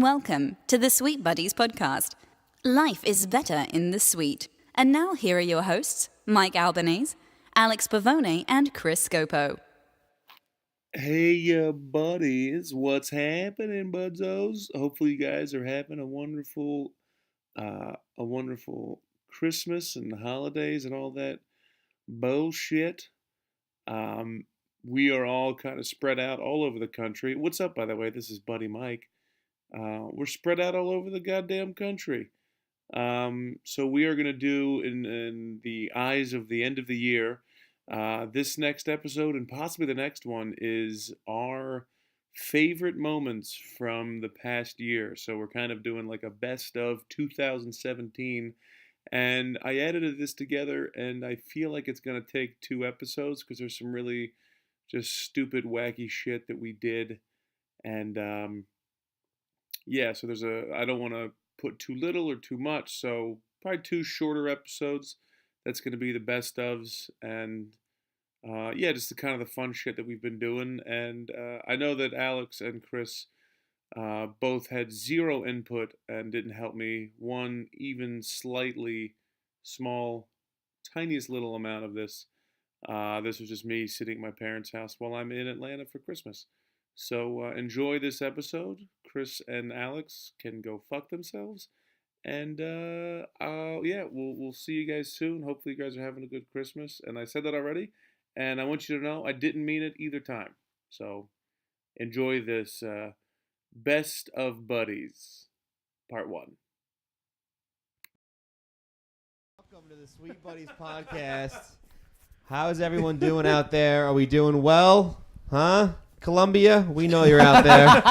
Welcome to the Sweet Buddies podcast. Life is better in the sweet. And now here are your hosts, Mike Albanese, Alex Pavone, and Chris Scopo. Hey, buddies, what's happening, budzos? Hopefully, you guys are having a wonderful Christmas and holidays and all that bullshit. We are all kind of spread out all over the country. What's up, by the way? This is Buddy Mike. We're spread out all over the goddamn country. So we are gonna do in the eyes of the end of the year. This next episode and possibly the next one is our favorite moments from the past year. So we're kind of doing like a best of 2017. And I edited this together and I feel like it's going to take 2 episodes because there's some really just stupid, wacky shit that we did. And yeah, so I don't want to put too little or too much. So probably 2 shorter episodes. That's going to be the best ofs, and yeah, just the kind of the fun shit that we've been doing. And I know that Alex and Chris both had 0 input and didn't help me one even slightly small, tiniest little amount of this. This was just me sitting at my parents' house while I'm in Atlanta for Christmas. So enjoy this episode. Chris and Alex can go fuck themselves. And yeah, we'll see you guys soon. Hopefully you guys are having a good Christmas. And I said that already. And I want you to know I didn't mean it either time. So enjoy this Best of Buddies, Part 1. Welcome to the Sweet Buddies podcast. How's everyone doing out there? Are we doing well? Huh? Columbia, we know you're out there.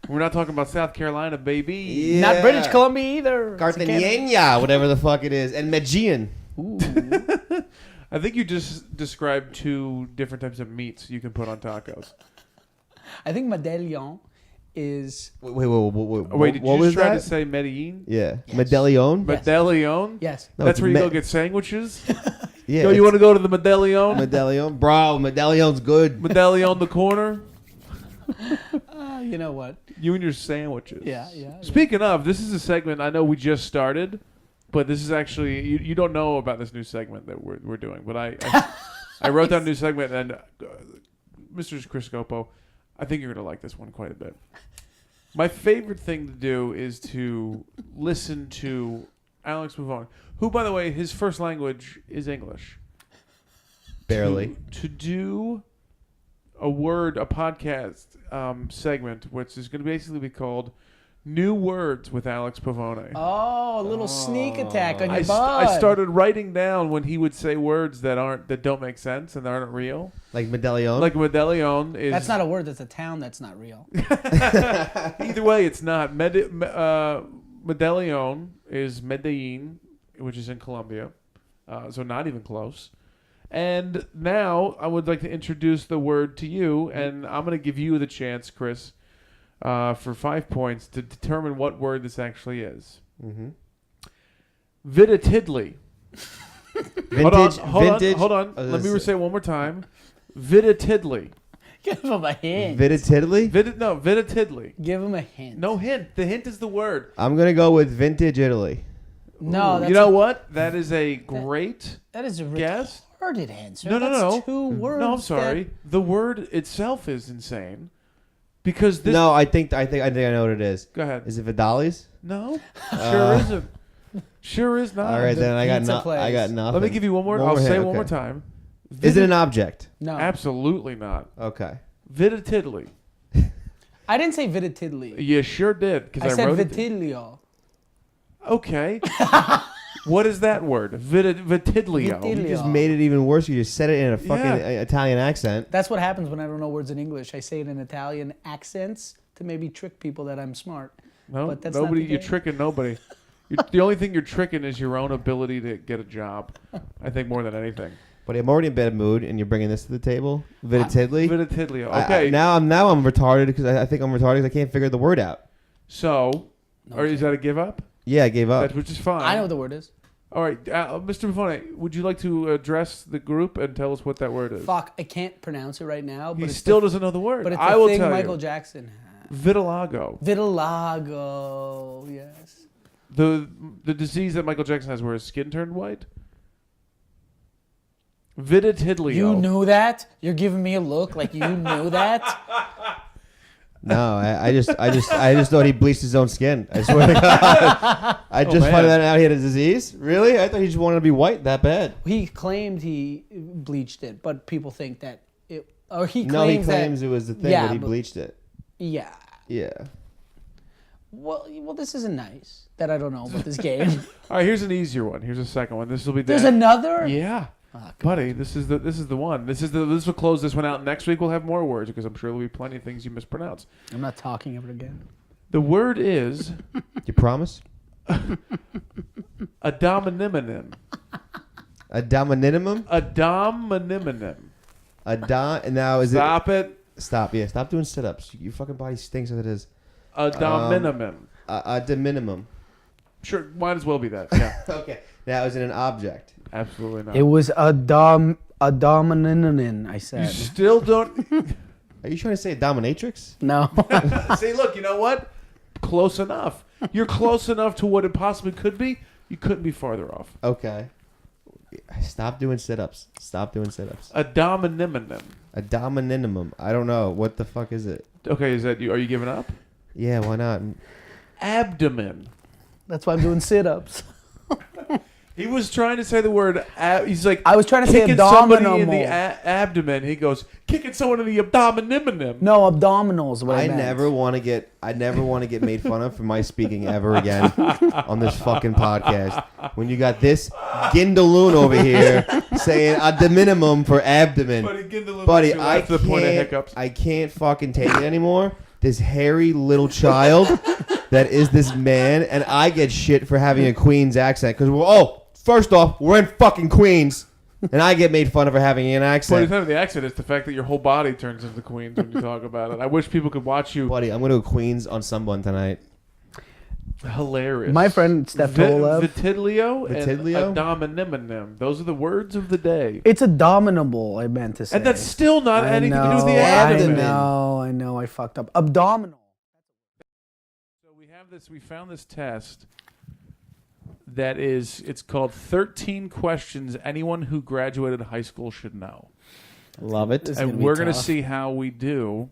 We're not talking about South Carolina, baby. Yeah. Not British Columbia either. Cartagena, whatever the fuck it is. And Medellin. Ooh. I think you just described 2 different types of meats you can put on tacos. I think Medellin is... Wait, Did what you was just try that? to say Medellin? Yeah. Yes. Medellin? Yes. Medellin? Yes. No, That's it's where you go get sandwiches? Yeah. Yo, you want to go to the Medellin? Medellin? Bro, Medellion's good. Medellin on the corner? You know what? You and your sandwiches. Yeah. Speaking of, this is a segment I know we just started, but this is actually, you don't know about this new segment that we're doing, but I wrote down a new segment, and Mr. Chris Scopo, I think you're going to like this one quite a bit. My favorite thing to do is to listen to Alex Pavone, who, by the way, his first language is English. Barely. To do a podcast segment, which is going to basically be called New Words with Alex Pavone. Oh, a little sneak attack on your I bud. started writing down when he would say words that don't make sense and aren't real. Like Medellin? Like Medellin is. That's not a word. That's a town that's not real. Either way, it's not. Medellin is Medellin, which is in Colombia, so not even close. And now I would like to introduce the word to you, and I'm going to give you the chance, Chris, for 5 points to determine what word this actually is. Mm-hmm. Viditidly. Vintage. Hold on. Let me say it one more time. Viditidly. Give him a hint. Viditidly? Viditidly. Give him a hint. No hint. The hint is the word. I'm going to go with Vintage Italy. No, that's you know what? That is a great that is a guess. retarded answer. No. That's 2 words. No, I'm sorry. The word itself is insane. Because this. No, I think I know what it is. Go ahead. Is it Vidali's? No. Sure isn't. Sure is not. All right, then I got nothing. Let me give you one more. I'll say it one more time. Is it an object? No. Absolutely not. Okay. Viditidly. I didn't say vitidly. You sure did. I said wrote vitilio. Okay. What is that word? Vitidlio. You just made it even worse. You just said it in a fucking Italian accent. That's what happens when I don't know words in English. I say it in Italian accents to maybe trick people that I'm smart. No, but that's nobody. Not the You're game. tricking nobody. The only thing you're tricking is your own ability to get a job. I think more than anything. But I'm already in bad mood, and you're bringing this to the table. Viditidly. Viditidlio. Okay. Now I'm retarded because I think I'm retarded because I can't figure the word out. So, or is that a give up? Yeah, I gave up. Which is fine. I know what the word is. All right, Mr. Buffone, would you like to address the group and tell us what that word is? Fuck, I can't pronounce it right now. But He it's still doesn't know the word. But it's I the will thing tell Michael you. Jackson Vitiligo. Vitiligo. Yes. The disease that Michael Jackson has where his skin turned white. Vitiligo. You knew that? You're giving me a look like you knew that? No, I just thought he bleached his own skin. I swear to God. I just found out he had a disease. Really? I thought he just wanted to be white that bad. He claimed he bleached it, but people think that it. Or he claims No, he claims it was the thing, yeah, but he but- bleached it. Yeah. Yeah. Well, this isn't nice that I don't know about this game. All right, here's an easier one. Here's a second one. This will be. There's another. Yeah. Buddy, this is the one. This will close this one out. Next week we'll have more words because I'm sure there'll be plenty of things you mispronounce. I'm not talking ever again. The word is You promise? a dominiminem. A dominimum? A dominiminem. Now is Stop it. Stop. Yeah, stop doing sit-ups. Your fucking body stinks as it is. A dominimum. A de minimum. Sure, might as well be that. Yeah, Okay. Now is it an object? absolutely not. It was a dominant. I You said still don't. Are you trying to say a dominatrix? no. See, look, you know what? Close enough. You're close enough to what it possibly could be. You couldn't be farther off. Okay. Stop doing sit-ups. Stop doing sit-ups. A dominiminem. A dominimum. I don't know. What the fuck is it? Okay, is that you? Are you giving up? Yeah, why not? Abdomen. That's why I'm doing sit-ups. He was trying to say the word. He's like, I was trying to say kicking somebody in abdominal. the abdomen. He goes, kicking someone in the abdominiminem. No, abdominals. What I I meant. never want to get made fun of for my speaking ever again on this fucking podcast. When you got this gindaloon over here saying a de minimum for abdomen, buddy, that's the point of hiccups. I can't fucking take it anymore. This hairy little child that is this man, and I get shit for having a Queens accent because first off, we're in fucking Queens, and I get made fun of for having an But accent. it's not the accent. It's the fact that your whole body turns into Queens when you talk about it. I wish people could watch you. Buddy, I'm going to go Queens on someone tonight. Hilarious. My friend Steph Tolev. Vitiglio and Vitiglio? abdominiminem. Those are the words of the day. It's abominable. I meant to say. And that's still not I anything to do with the know, abdomen. I know. I fucked up. Abdominal. So we have this. We found this test that is. It's called 13 questions anyone who graduated high school should know. Love it. This is And gonna be we're going to tough. see how we do.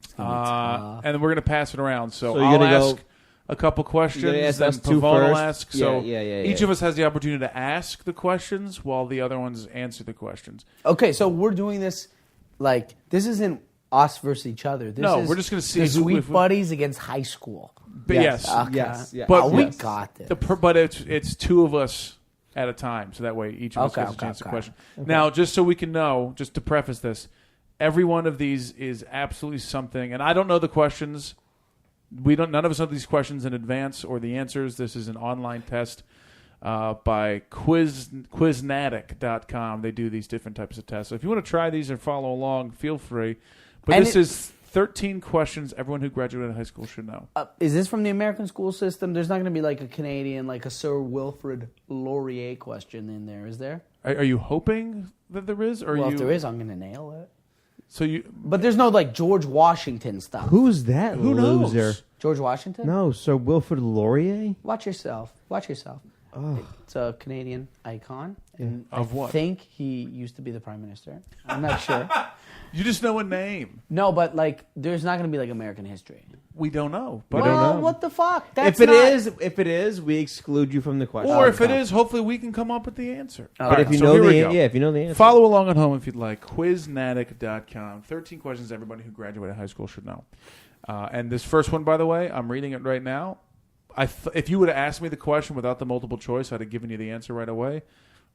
It's gonna be tough. And we're going to pass it around. So you're I'll gonna ask go- a couple questions. You're gonna ask then us two Pavone will first? ask. So Yeah, each of us has the opportunity to ask the questions while the other ones answer the questions. Okay, so we're doing this like this isn't us versus each other. This No, is we're just gonna see the who- Sweet if we- Buddies against high school. But yes. Okay. Yes, yes. But we yes. got this. But it's two of us at a time, so that way each of us Okay, gets a chance to okay. question. Now, just so we can know, just to preface this, every one of these is absolutely something, and I don't know the questions. None of us know these questions in advance or the answers. This is an online test by Quiznatic.com. They do these different types of tests. So if you want to try these and follow along, feel free. But And this is 13 questions everyone who graduated high school should know. Is this from the American school system? There's not going to be like a Canadian, like a Sir Wilfrid Laurier question in there, is there? Are you hoping that there is? Or Well, you, if there is, I'm going to nail it. So you... But there's no like George Washington stuff. Who's that Who knows? loser? George Washington? No, Sir Wilfrid Laurier? Watch yourself. Watch yourself. Oh. It's a Canadian icon. And Of I what? think he used to be the prime minister. I'm not sure. You just know a name. No, but like, there's not going to be like American history. We don't know. But Well, know. what the fuck? That's If not- it is, we exclude you from the question. Or if it is, hopefully we can come up with the answer. But All But right, if you so know here we the go. if you know the answer, Follow along at home if you'd like. Quiznatic.com. 13 questions everybody who graduated high school should know. And this first one, by the way, I'm reading it right now. If you would have asked me the question without the multiple choice, I'd have given you the answer right away.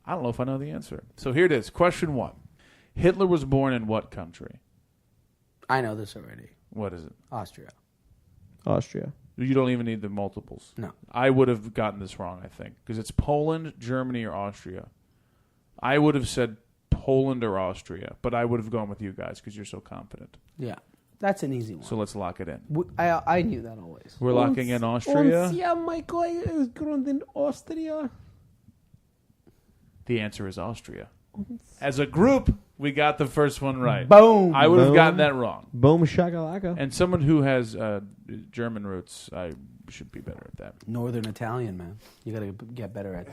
I don't know if I know the answer. So here it is. Question 1. Hitler was born in what country? I know this already. What is it? Austria. Austria. You don't even need the multiples. No. I would have gotten this wrong, I think, because it's Poland, Germany, or Austria. I would have said Poland or Austria, but I would have gone with you guys because you're so confident. Yeah. That's an easy one. So let's lock it in. I knew that always. We're locking in Austria. Yeah, Michael is grown in Austria. The answer is Austria. As a group, We got the first one right. Boom. I would have Boom. gotten that wrong. Boom shakalaka. And someone who has German roots, I should be better at that. Northern Italian, man. You gotta get better at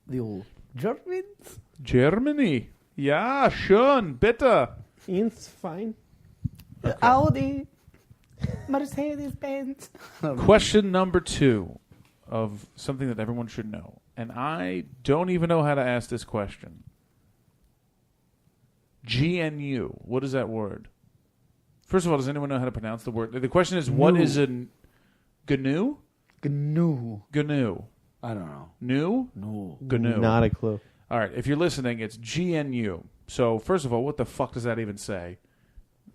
the old Germans. Germany. Ja, schön, bitte. It's fine. Audi, Mercedes Benz. Question number 2 of something that everyone should know. And I don't even know how to ask this question. GNU. What is that word? First of all, does anyone know how to pronounce the word? The question is, what is an GNU? GNU. GNU. I don't know. New? No. GNU. Not a clue. All right, if you're listening, it's GNU. So, first of all, what the fuck does that even say?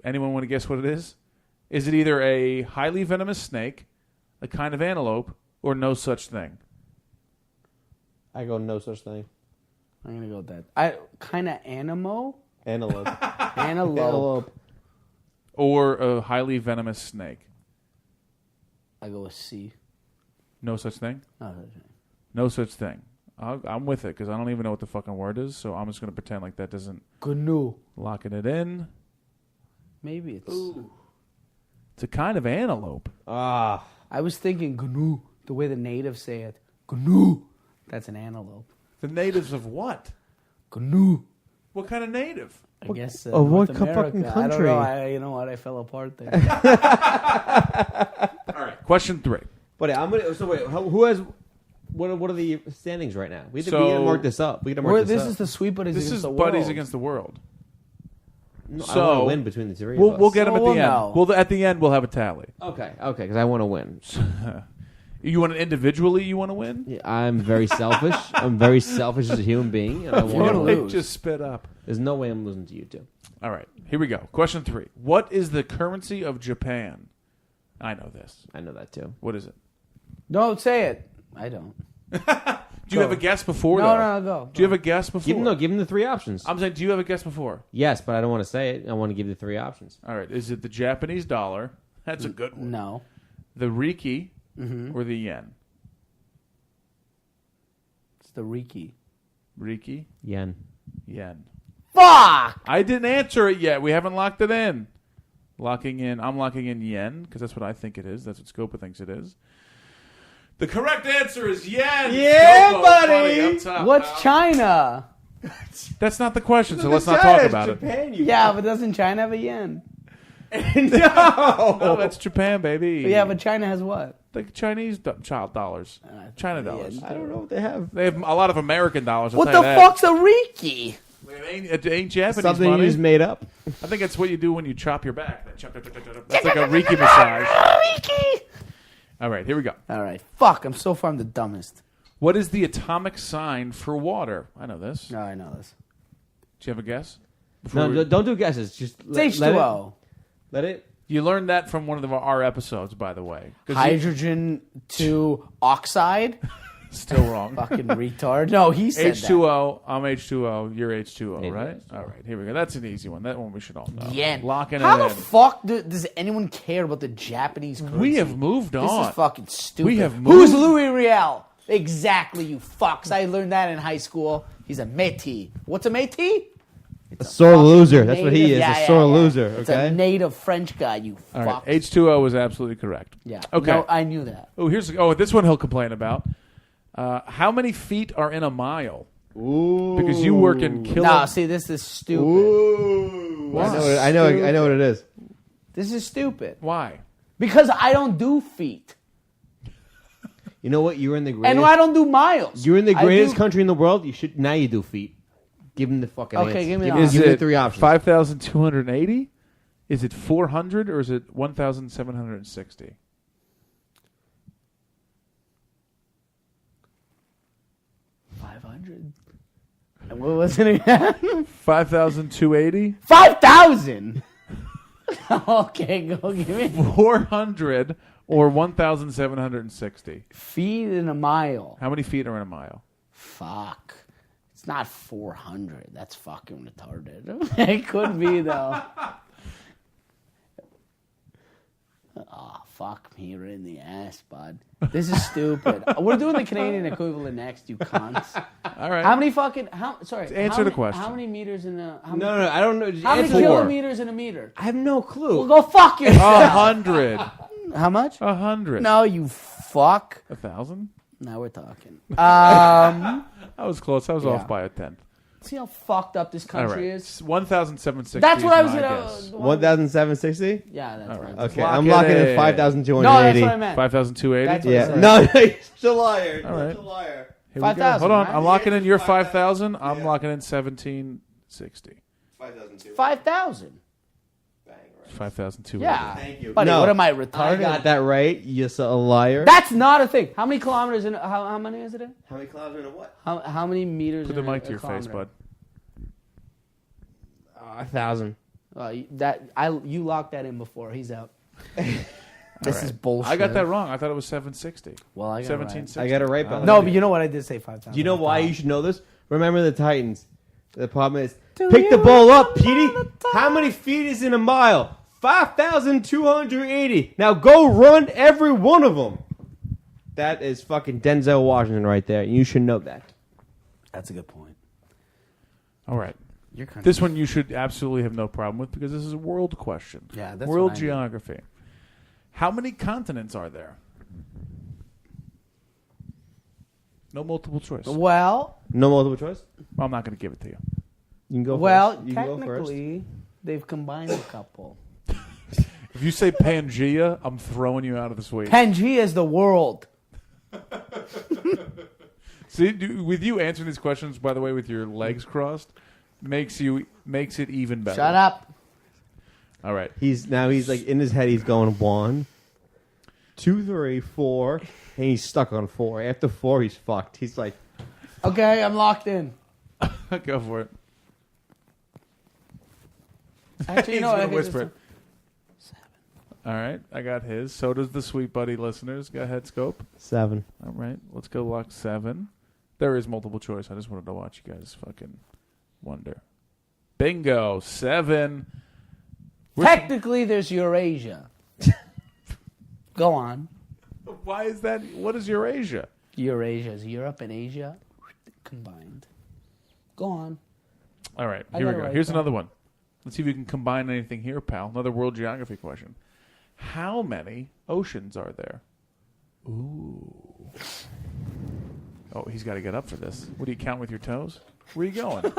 Anyone want to guess what it is? Is it either a highly venomous snake, a kind of antelope, or no such thing? I go no such thing. I'm gonna go with that. I kind of antelope. Antelope. Antelope. Or a highly venomous snake? I go with C. No such thing? Oh, No such thing. I'm with it because I don't even know what the fucking word is, so I'm just going to pretend like that doesn't... GNU. Locking it in. Maybe it's... It's a kind of antelope. Ah. I was thinking GNU, the way the natives say it. GNU. That's an antelope. The natives of what? GNU. What kind of native? I guess of what North America. fucking I country? don't know. You know what? I fell apart there. All right, question 3. But I'm gonna. So wait, who has? What are the standings right now? We So- gotta mark this up. We gotta mark This this is up. the Sweet Buddies This against is the buddies world. against the world. No, I so- want to win between the three. We'll of us. get them at So the we'll end. know. At the end, we'll have a tally. Okay, because I want to win. You want it individually? You want to win? Yeah, I'm very selfish. I'm very selfish as a human being, and I You're want to gonna win. lose. Just spit up. There's no way I'm losing to you two. All right, here we go. Question 3. What is the currency of Japan? I know this. I know that too. What is it? Don't say it. I don't. Do you have a guess before? No, though? no, go. Do you have a guess before? Give him the three options. I'm saying, do you have a guess before? Yes, but I don't want to say it. I want to give the three options. All right. Is it the Japanese dollar? That's a good one. No. The Riki or the yen? It's the Riki. Riki, Yen. yen. Fuck! I didn't answer it yet. We haven't locked it in. I'm locking in yen because that's what I think it is. That's what Scopa thinks it is. The correct answer is yen. Yeah, Scopo, buddy. up top, What's pal. China? That's not the question, so let's not talk about it. Japan, Yeah, but doesn't China have a yen? No, that's Japan, baby. Yeah, but China has what? the Chinese child dollars, China dollars. I don't know what they have. They have a lot of American dollars. I'll What tell the you that. fuck's a Riki? It ain't Japanese Something money. you just made up. I think it's what you do when you chop your back. That's like a Reiki massage. Riki! All right, here we go. All right. Fuck, I'm so far I'm the dumbest. What is the atomic sign for water? I know this. No, I know this. Do you have a guess? No, don't do guesses. Just It's let H2O. Let it. You learned that from one of our episodes, by the way. 'Cause Hydrogen to oxide? still wrong. Fucking retard. No, he said H2O. I'm H2O. You're H2O, Yeah, right? H2O. All right, here we go. That's an easy one. That one we should all know. that. Yen. Locking How it the in. fuck does anyone care about the Japanese currency? We have moved This on. is fucking stupid. We have Who's moved- Louis Riel? Exactly, you fucks. I learned that in high school. He's a métis. What's a métis? A sore Fucking loser. That's what he native- is. yeah, A sore yeah. loser. It's Okay. a native French guy, you All fucks. right, H2O is absolutely correct. Yeah. Okay. No, I knew that. This one he'll complain about. How many feet are in a mile? Ooh. Because you work in Nah, see, this is stupid. Ooh. I know what it is. This is stupid. Why? Because I don't do feet. You know what? You're in the greatest. And I don't do miles. You're in the I greatest do- country in the world. You should now. You do feet. Give him the fucking Okay, answer. give me give the him, options. give him the three options. 5,280? Is it 400 or is it 1,760? $500. And what was it again? 5,280? 5,000. Okay, go give me 400 or 1,760? feet in a mile. How many feet are in a mile? Fuck. It's not 400. That's fucking retarded. It could be though. Oh fuck me, you're in the ass, bud. This is stupid. We're doing the Canadian equivalent next, you cunts. All right. How many fucking... Answer the question. How many meters in a... No, I don't know. How many Answer- kilometers in a meter? I have no clue. Well, go fuck yourself. 100. How much? 100. No, you fuck. 1,000? Now we're talking. I was close. I was Yeah. off by a tenth. See how fucked up this All country right. is? 1,760. That's what I was going gonna... to 1,760? Yeah, that's All right. right. Okay, Lock I'm it locking in in. 5,280. No, that's what I meant. 5,280? That's what Yeah. I said. No, you're still a liar. All right. You're a liar. Here we go. 5,000, Hold on. right? I'm locking in your 5,000. 5,000. I'm Yeah. locking in 1,760. 5,280. 5,000. 5,280. Yeah. Thank you. Buddy, No, what am I, I retarded? got that right. You're a liar. That's not a thing. How many kilometers in... How many is it in? How many kilometers in a what? How many meters Put in the a mic to your face, kilometer? bud. 1,000. You locked that in before. He's out. This is bullshit. I got that wrong. I thought it was 760. Well, I got it right. 1760. I got it right, but No, but you know what? I did say 5,000. you know why you should know this? Remember the Titans. The problem is, pick the ball up, Petey. How many feet is in a mile? 5,280. Now go run every one of them. That is fucking Denzel Washington right there. You should know that. That's a good point. All right. You're kind This one you should absolutely have no problem with because this is a world question. Yeah, that's world what I geography. How many continents are there? No multiple choice. Well, No multiple choice? I'm not going to give it to you. You can go well, first. You can go first. technically, they've combined a couple. If you say Pangea, I'm throwing you out of the suite. Pangea is the world. See, with you answering these questions, by the way, with your legs crossed, makes it even better. Shut up. All right. He's like in his head. He's going 1, 2, 3, 4, and he's stuck on 4. After 4, he's fucked. He's like, Okay, I'm locked in. Go for it. Actually, He's you know what? gonna I think whisper this it. All right, I got his. So does the Sweet Buddy listeners. Go ahead, Scope. 7. All right, let's go lock 7. There is multiple choice. I just wanted to watch you guys fucking wonder. Bingo, 7. Technically, there's Eurasia. Go on. Why is that? What is Eurasia? Eurasia is Europe and Asia combined. Go on. All right, I here we got it go. right, Here's pal. another one. Let's see if we can combine anything here, pal. Another world geography question. How many oceans are there? Ooh. Oh, he's got to get up for this. What do you count with your toes? Where are you going?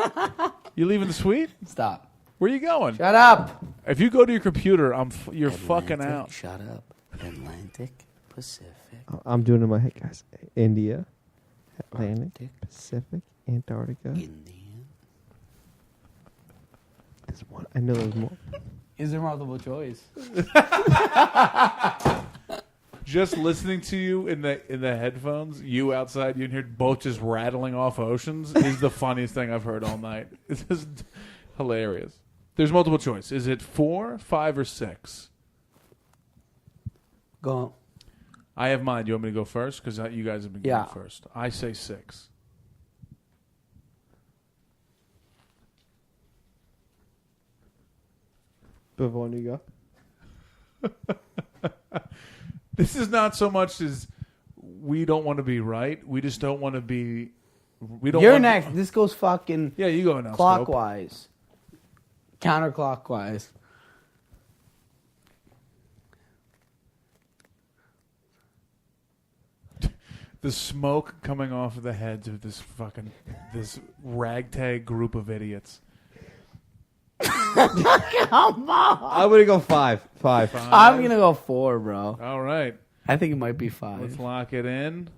You leaving the suite? Stop. Where are you going? Shut up. If you go to your computer, you're fucking out. Shut up. Atlantic, Pacific. I'm doing it in my head, guys. India, Atlantic, Arctic. Pacific, Antarctica. Indian. There's one. I know there's more. Is there multiple choice? Just listening to you in the headphones, you outside, you can hear both just rattling off oceans is the funniest thing I've heard all night. It's just hilarious. There's multiple choice. Is it 4, 5, or 6? Go. I have mine. Do you want me to go first? Because you guys have been Yeah. going first. I say 6. Before you go. This is not so much as we don't want to be right. We just don't want to be. We don't. You're want next. This goes fucking Yeah, you go now. Scope. clockwise. Counterclockwise. The smoke coming off of the heads of this ragtag group of idiots. Come on. I'm gonna go 5. 5. I'm going to go 4, bro. All right, I think it might be let's 5. lock it in.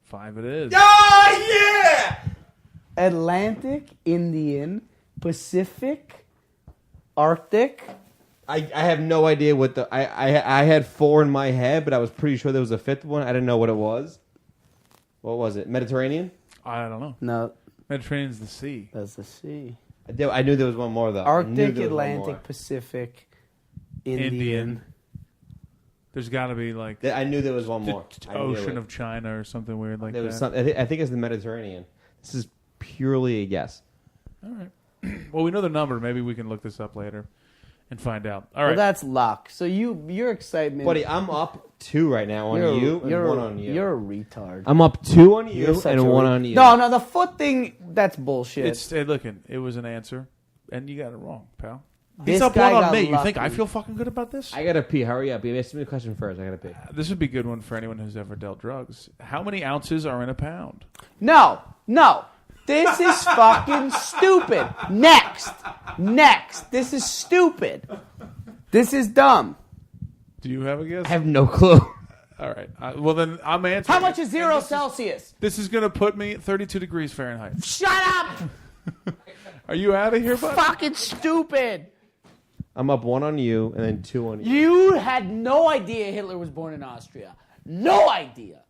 5 it is. Oh yeah! Atlantic, Indian, Pacific, Arctic. I have no idea what the I had 4 in my head, but I was pretty sure there was a 5th one. I didn't know what it was. What was it? Mediterranean? I don't know. No, Mediterranean's the sea. that's the sea. I knew there was one more though. I knew Arctic, there was one Atlantic, more. Pacific, Indian. Indian. There's got to be like I knew there was one the more. I knew ocean it. of China or something weird like There that. was some, I think it's the Mediterranean. This is purely a guess. All right. Well, we know the number. Maybe we can look this up later. and find out. All Well, right. that's luck. So your excitement, Buddy, I'm up 2 right now on you and 1 on you. You're a retard. I'm up 2 on You're you such and a 1 on you. No, the foot thing, that's bullshit. It was an answer, and you got it wrong, pal. This He's up guy 1 on got me. You think I lucky. feel fucking good about this? I gotta pee. Hurry up. You asked me a question first. I gotta pee. This would be a good one for anyone who's ever dealt drugs. How many ounces are in a pound? No. This is fucking stupid. Next. This is stupid. This is dumb. Do you have a guess? I have no clue. All right. Well, then I'm answering. How much it. is 0 Celsius? This is going to put me 32 degrees Fahrenheit. Shut up! Are you out of here, bud? Fucking stupid. I'm up 1 on you and then 2 on you. You had no idea Hitler was born in Austria. No idea.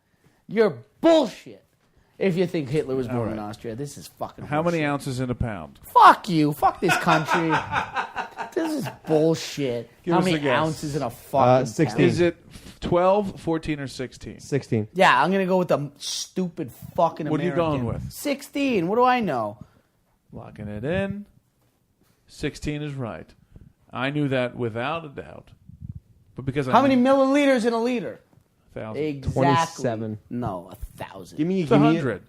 You're bullshit. If you think Hitler was born in Austria, this is fucking How many bullshit. ounces in a pound? Fuck you. Fuck this country. This is bullshit. Give How us many a guess. ounces in a fucking 16. pound? Is it 12, 14, or 16? 16. Yeah, I'm gonna go with the stupid fucking What are you American. going with? 16. What do I know? Locking it in. 16 is right. I knew that without a doubt. But because How I many knew milliliters in a liter? 1,000. Exactly. 27. No, 1,000. Give me It's 100.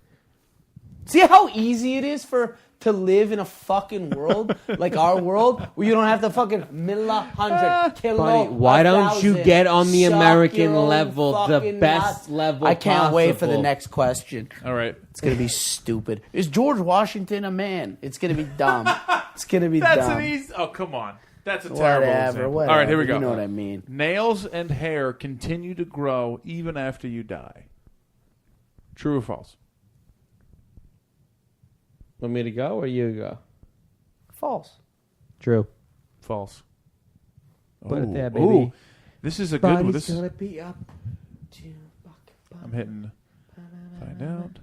See how easy it is to live in a fucking world like our world where you don't have to fucking hundred kilo. Buddy, why don't you 1,000. get on the Suck American your own level, the fucking best nuts. level I can't wait for the possible. next question. All right. It's gonna be stupid. Is George Washington a man? It's gonna be dumb. It's gonna be That's dumb. an easy. Oh, come on. That's a terrible Whatever. example. All right, here we go. You know what I mean. Nails and hair continue to grow even after you die. True or false? Want me to go or you go? False. True. False. Put it there, baby. Ooh, this is a good one. Body's This gonna be up. I'm hitting. Find out.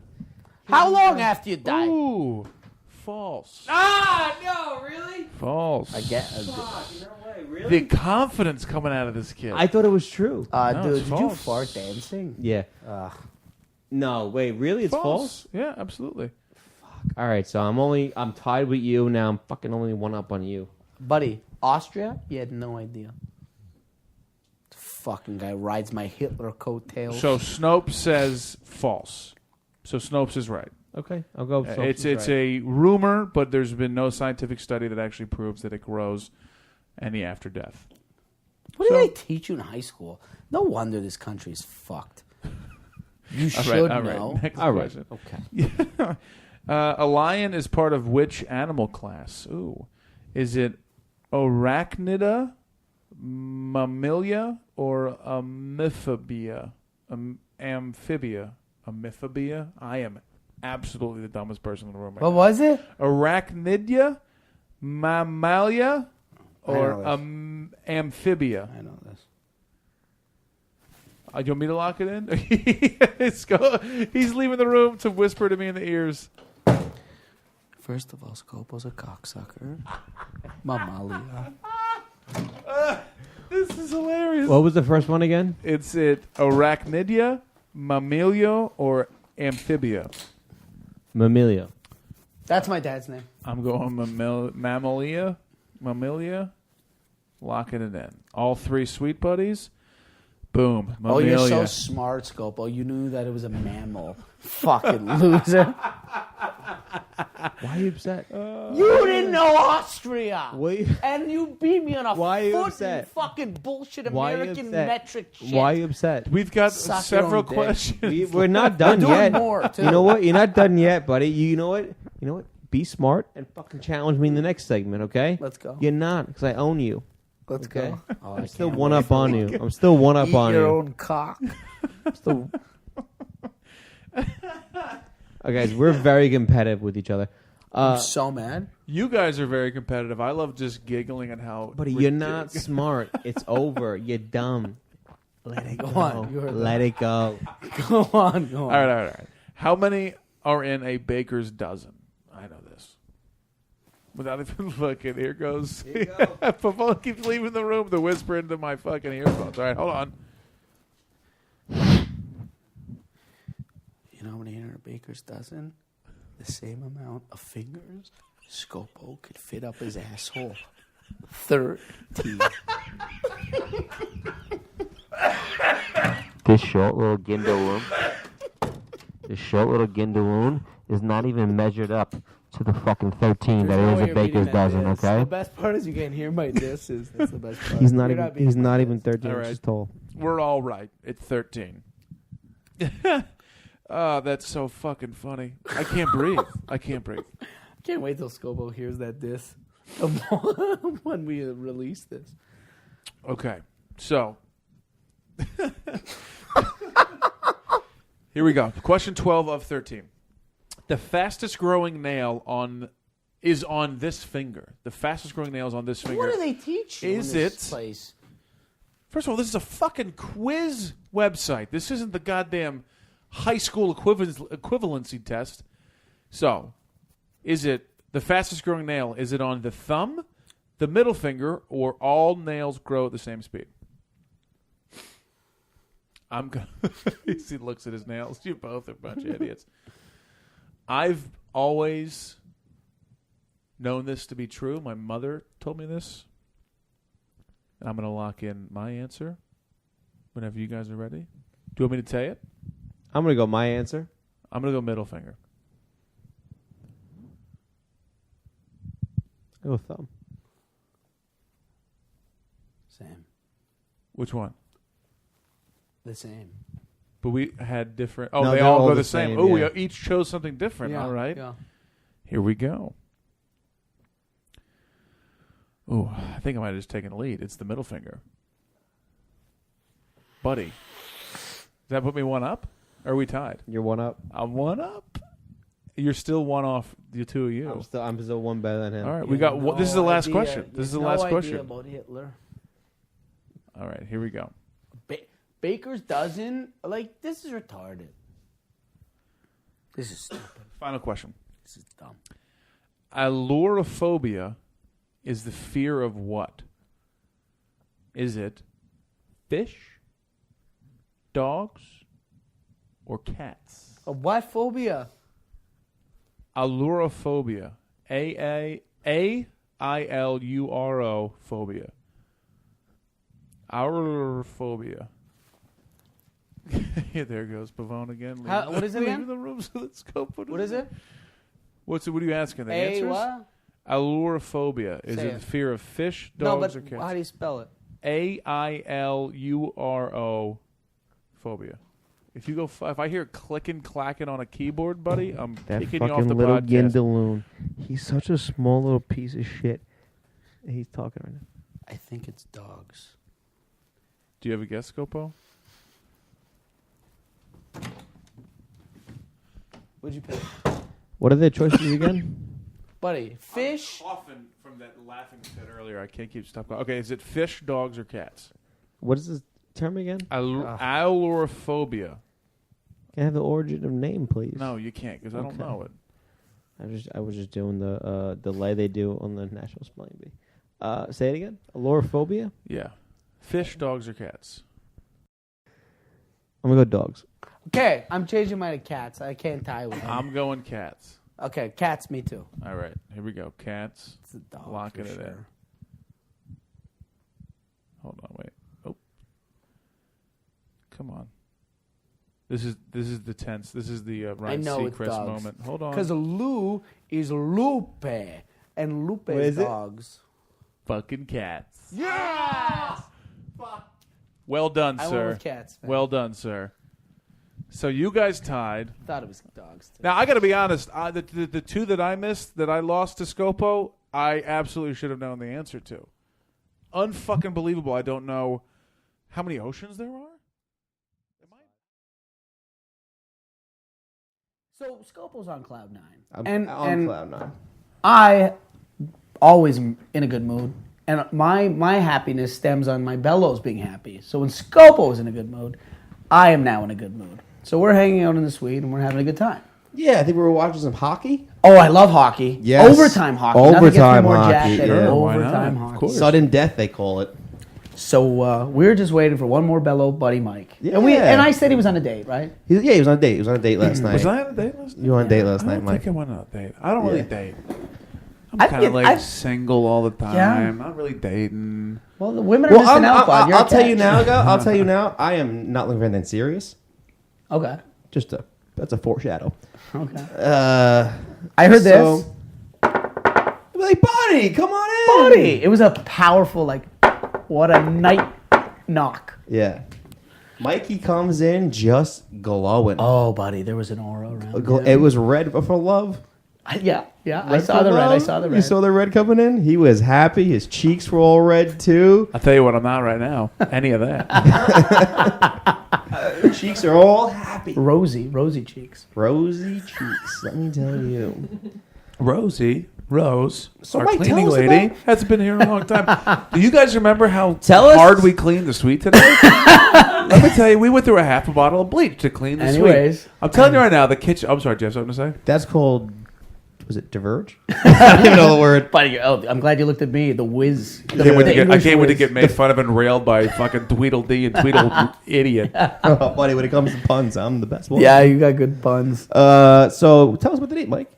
How long after you die? Ooh, false. Ah, no, really? False. I get. No way, really? The confidence coming out of this kid. I thought it was true. No, Dude, it's did you false. fart dancing? Yeah. No, wait, really? It's false? Yeah, absolutely. All right, so I'm tied with you. Now I'm fucking only 1 up on you. Buddy, Austria? You had no idea. Fucking guy rides my Hitler coattails. So Snopes says false. So Snopes is right. Okay, I'll go. It's a rumor, but there's been no scientific study that actually proves that it grows any after death. What did they teach you in high school? No wonder this country is fucked. You should all know. right. Next All right. question. Okay. A lion is part of which animal class? Ooh. Is it Arachnida, Mammalia, or Amphibia? Amphibia? Amphibia? I am absolutely the dumbest person in the room right What now. was it? Arachnidia, Mammalia, or I know Amphibia? I know this. You want me to lock it in? He's leaving the room to whisper to me in the ears. First of all, Scopo's a cocksucker. Mammalia. This is hilarious. What was the first one again? It's Arachnidia, Mammalia, or Amphibia. Mammalia. That's my dad's name. I'm going Mammalia. Mammalia. Locking it in. All 3 sweet buddies. Boom. Mammalia. Oh, you're so smart, Scopo. You knew that it was a mammal. Fucking loser. Why are you upset? You didn't know Austria. Wait. And you beat me on a Why are you foot upset? in fucking bullshit Why are you American upset? metric shit. Why are you upset? We've got Suck your several own dick. questions. We're not done doing yet. more, too. You know what? You're not done yet, buddy. You know what? You know what? Be smart and fucking challenge me in the next segment, okay? Let's go. You're not, because I own you. Let's Okay. go. Oh, I'm still 1 up on you. I'm still 1 up Eat on your you. own cock. Still... Okay, guys, we're very competitive with each other. I'm so mad. You guys are very competitive. I love just giggling at how. But you're not smart. It's over. You're dumb. Let it go. on, you're Let it go. Go on, go on. All right. How many are in a baker's dozen? I know this. Without even looking, here goes. Pavone keeps leaving the room to whisper into my fucking earphones. All right, hold on. You know how many in a baker's dozen? The same amount of fingers Scopo could fit up his asshole. 13. This short little Gindaloon is not even measured up to the fucking 13 that is a baker's dozen, okay? The best part is you can't hear my disses. That's the best part. He's not You're even. being He's not my even diss. 13 All right. inches tall. We're all right. It's 13. Oh, that's so fucking funny. I can't breathe. I can't breathe. Can't wait till Scopo hears that diss when we release this. Okay, so here we go. Question 12 of 13. The fastest growing nail is on this finger. The fastest growing nail is on this finger. What do they teach you Is in this it- place? First of all, this is a fucking quiz website. This isn't the goddamn high school equivalency test. So, is it the fastest growing nail? Is it on the thumb, the middle finger, or all nails grow at the same speed? I'm going he looks at his nails. You both are a bunch of idiots. I've always known this to be true. My mother told me this. And I'm going to lock in my answer whenever you guys are ready. Do you want me to say it? I'm gonna go. My answer. I'm going to go middle finger. I go thumb. Same. Which one? The same. But we had different... Oh, No, they they're all all go the the same. same, Oh, yeah. we each chose something different. All right. Yeah. Here we go. Oh, I think I might have just taken the lead. It's the middle finger. Buddy. Does that put me one up? Or are we tied? You're one up. I'm one up. You're still one off the two of you. I'm still one better than him. All right, we got. This is the last question. This is the last idea question. about Hitler. All right, here we go. Baker's dozen. Like, this is retarded. This is stupid. Final question. This is dumb. Allurophobia is the fear of what? Is it fish, dogs, or cats? A what phobia? Allurophobia. A-I-L-U-R-O phobia. Allurophobia. There goes Pavone again. What is it Leaving again? the room so let's go. What is it? What are you asking? The answers? What? Allurophobia. Is Say it it. fear of fish, No, dogs, but or cats? how do you spell it? A-I-L-U-R-O phobia. If you go, if I hear clicking, clacking on a keyboard, buddy, I'm That kicking you off fucking the little podcast. Gindaloon. He's such a small little piece of shit. He's talking right now. I think it's dogs. Do you have a guess, Scopo? What'd you pick? What are the choices again? Buddy, fish. Often from that laughing fit earlier, I can't keep stop. Okay, is it fish, dogs, or cats? What is this term again? Allurophobia. Can I have the origin of name, please? No, you can't because I don't Okay. know it. I was just doing the delay they do on the National Spelling Bee. Say it again. Allurophobia? Yeah, fish, dogs, or cats. I'm gonna go dogs. Okay, I'm changing mine to cats. I can't tie with them. I'm going cats. Okay, cats, me too. All right, here we go. Cats. It's a dog. Locking for it in. sure. Hold on, wait. Oh, come on. This is the tense. This is the Ryan know it's Seacrest dogs. moment. Hold on. Because Lou is Lupe, and Lupe What is is it? dogs. Fucking cats. Yeah! Well done, I sir. went with cats. Man. Well done, sir. So you guys tied. Thought it was dogs, too. Now I got to be honest. The two that I missed, that I lost to Scopo, I absolutely should have known the answer to. Unfucking believable. I don't know how many oceans there are. So, Scopo's on cloud nine. I'm on cloud nine. I always am in a good mood. And my happiness stems on my bellows being happy. So when Scopo is in a good mood, I am now in a good mood. So we're hanging out in the suite and we're having a good time. Yeah, I think we were watching some hockey. Oh, I love hockey. Yes. Overtime hockey. Nothing gets me Overtime more hockey, jacked than yeah. Why not? overtime Of hockey. course. Sudden death, they call it. So we're just waiting for one more bellow, Buddy Mike. Yeah. And I said he was on a date, right? He was on a date. He was on a date last night. Was I on a date last night? You were on a date last I night, don't Mike. think I went on a date. I don't really Yeah. date. I'm kind of like single all the time. Not really dating. Well, the women are missing out, bud. I'll tell you now, I'll tell you now. I am not looking for anything serious. Okay. That's a foreshadow. Okay. I heard this. Like, buddy, come on in. Buddy. It was a powerful, like, what a night knock. Yeah. Mikey comes in just glowing. Oh, buddy, there was an aura around him. It was red for love. Yeah. I saw the red. I saw the red. You saw the red coming in? He was happy. His cheeks were all red, too. I'll tell you what, I'm not right now. Any of that. Cheeks are all happy. Rosy cheeks. Rosy cheeks, let me tell you. Rose, So our Mike, tell cleaning us lady, about- has been here a long time. Do you guys remember how Tell us- hard we cleaned the suite today? Let me tell you, we went through a half a bottle of bleach to clean the Anyways. suite. I'm telling you right now, the kitchen... I'm sorry, Jeff, something to say? That's called, was it diverge? I don't even know the word. Buddy, I'm glad you looked at me, the whiz. I can't wait English to whiz. get made fun of and railed by fucking Tweedledee and Tweedle idiot. Oh, buddy, when it comes to puns, I'm the best one. Yeah, you got good puns. So tell us about the date, Mike.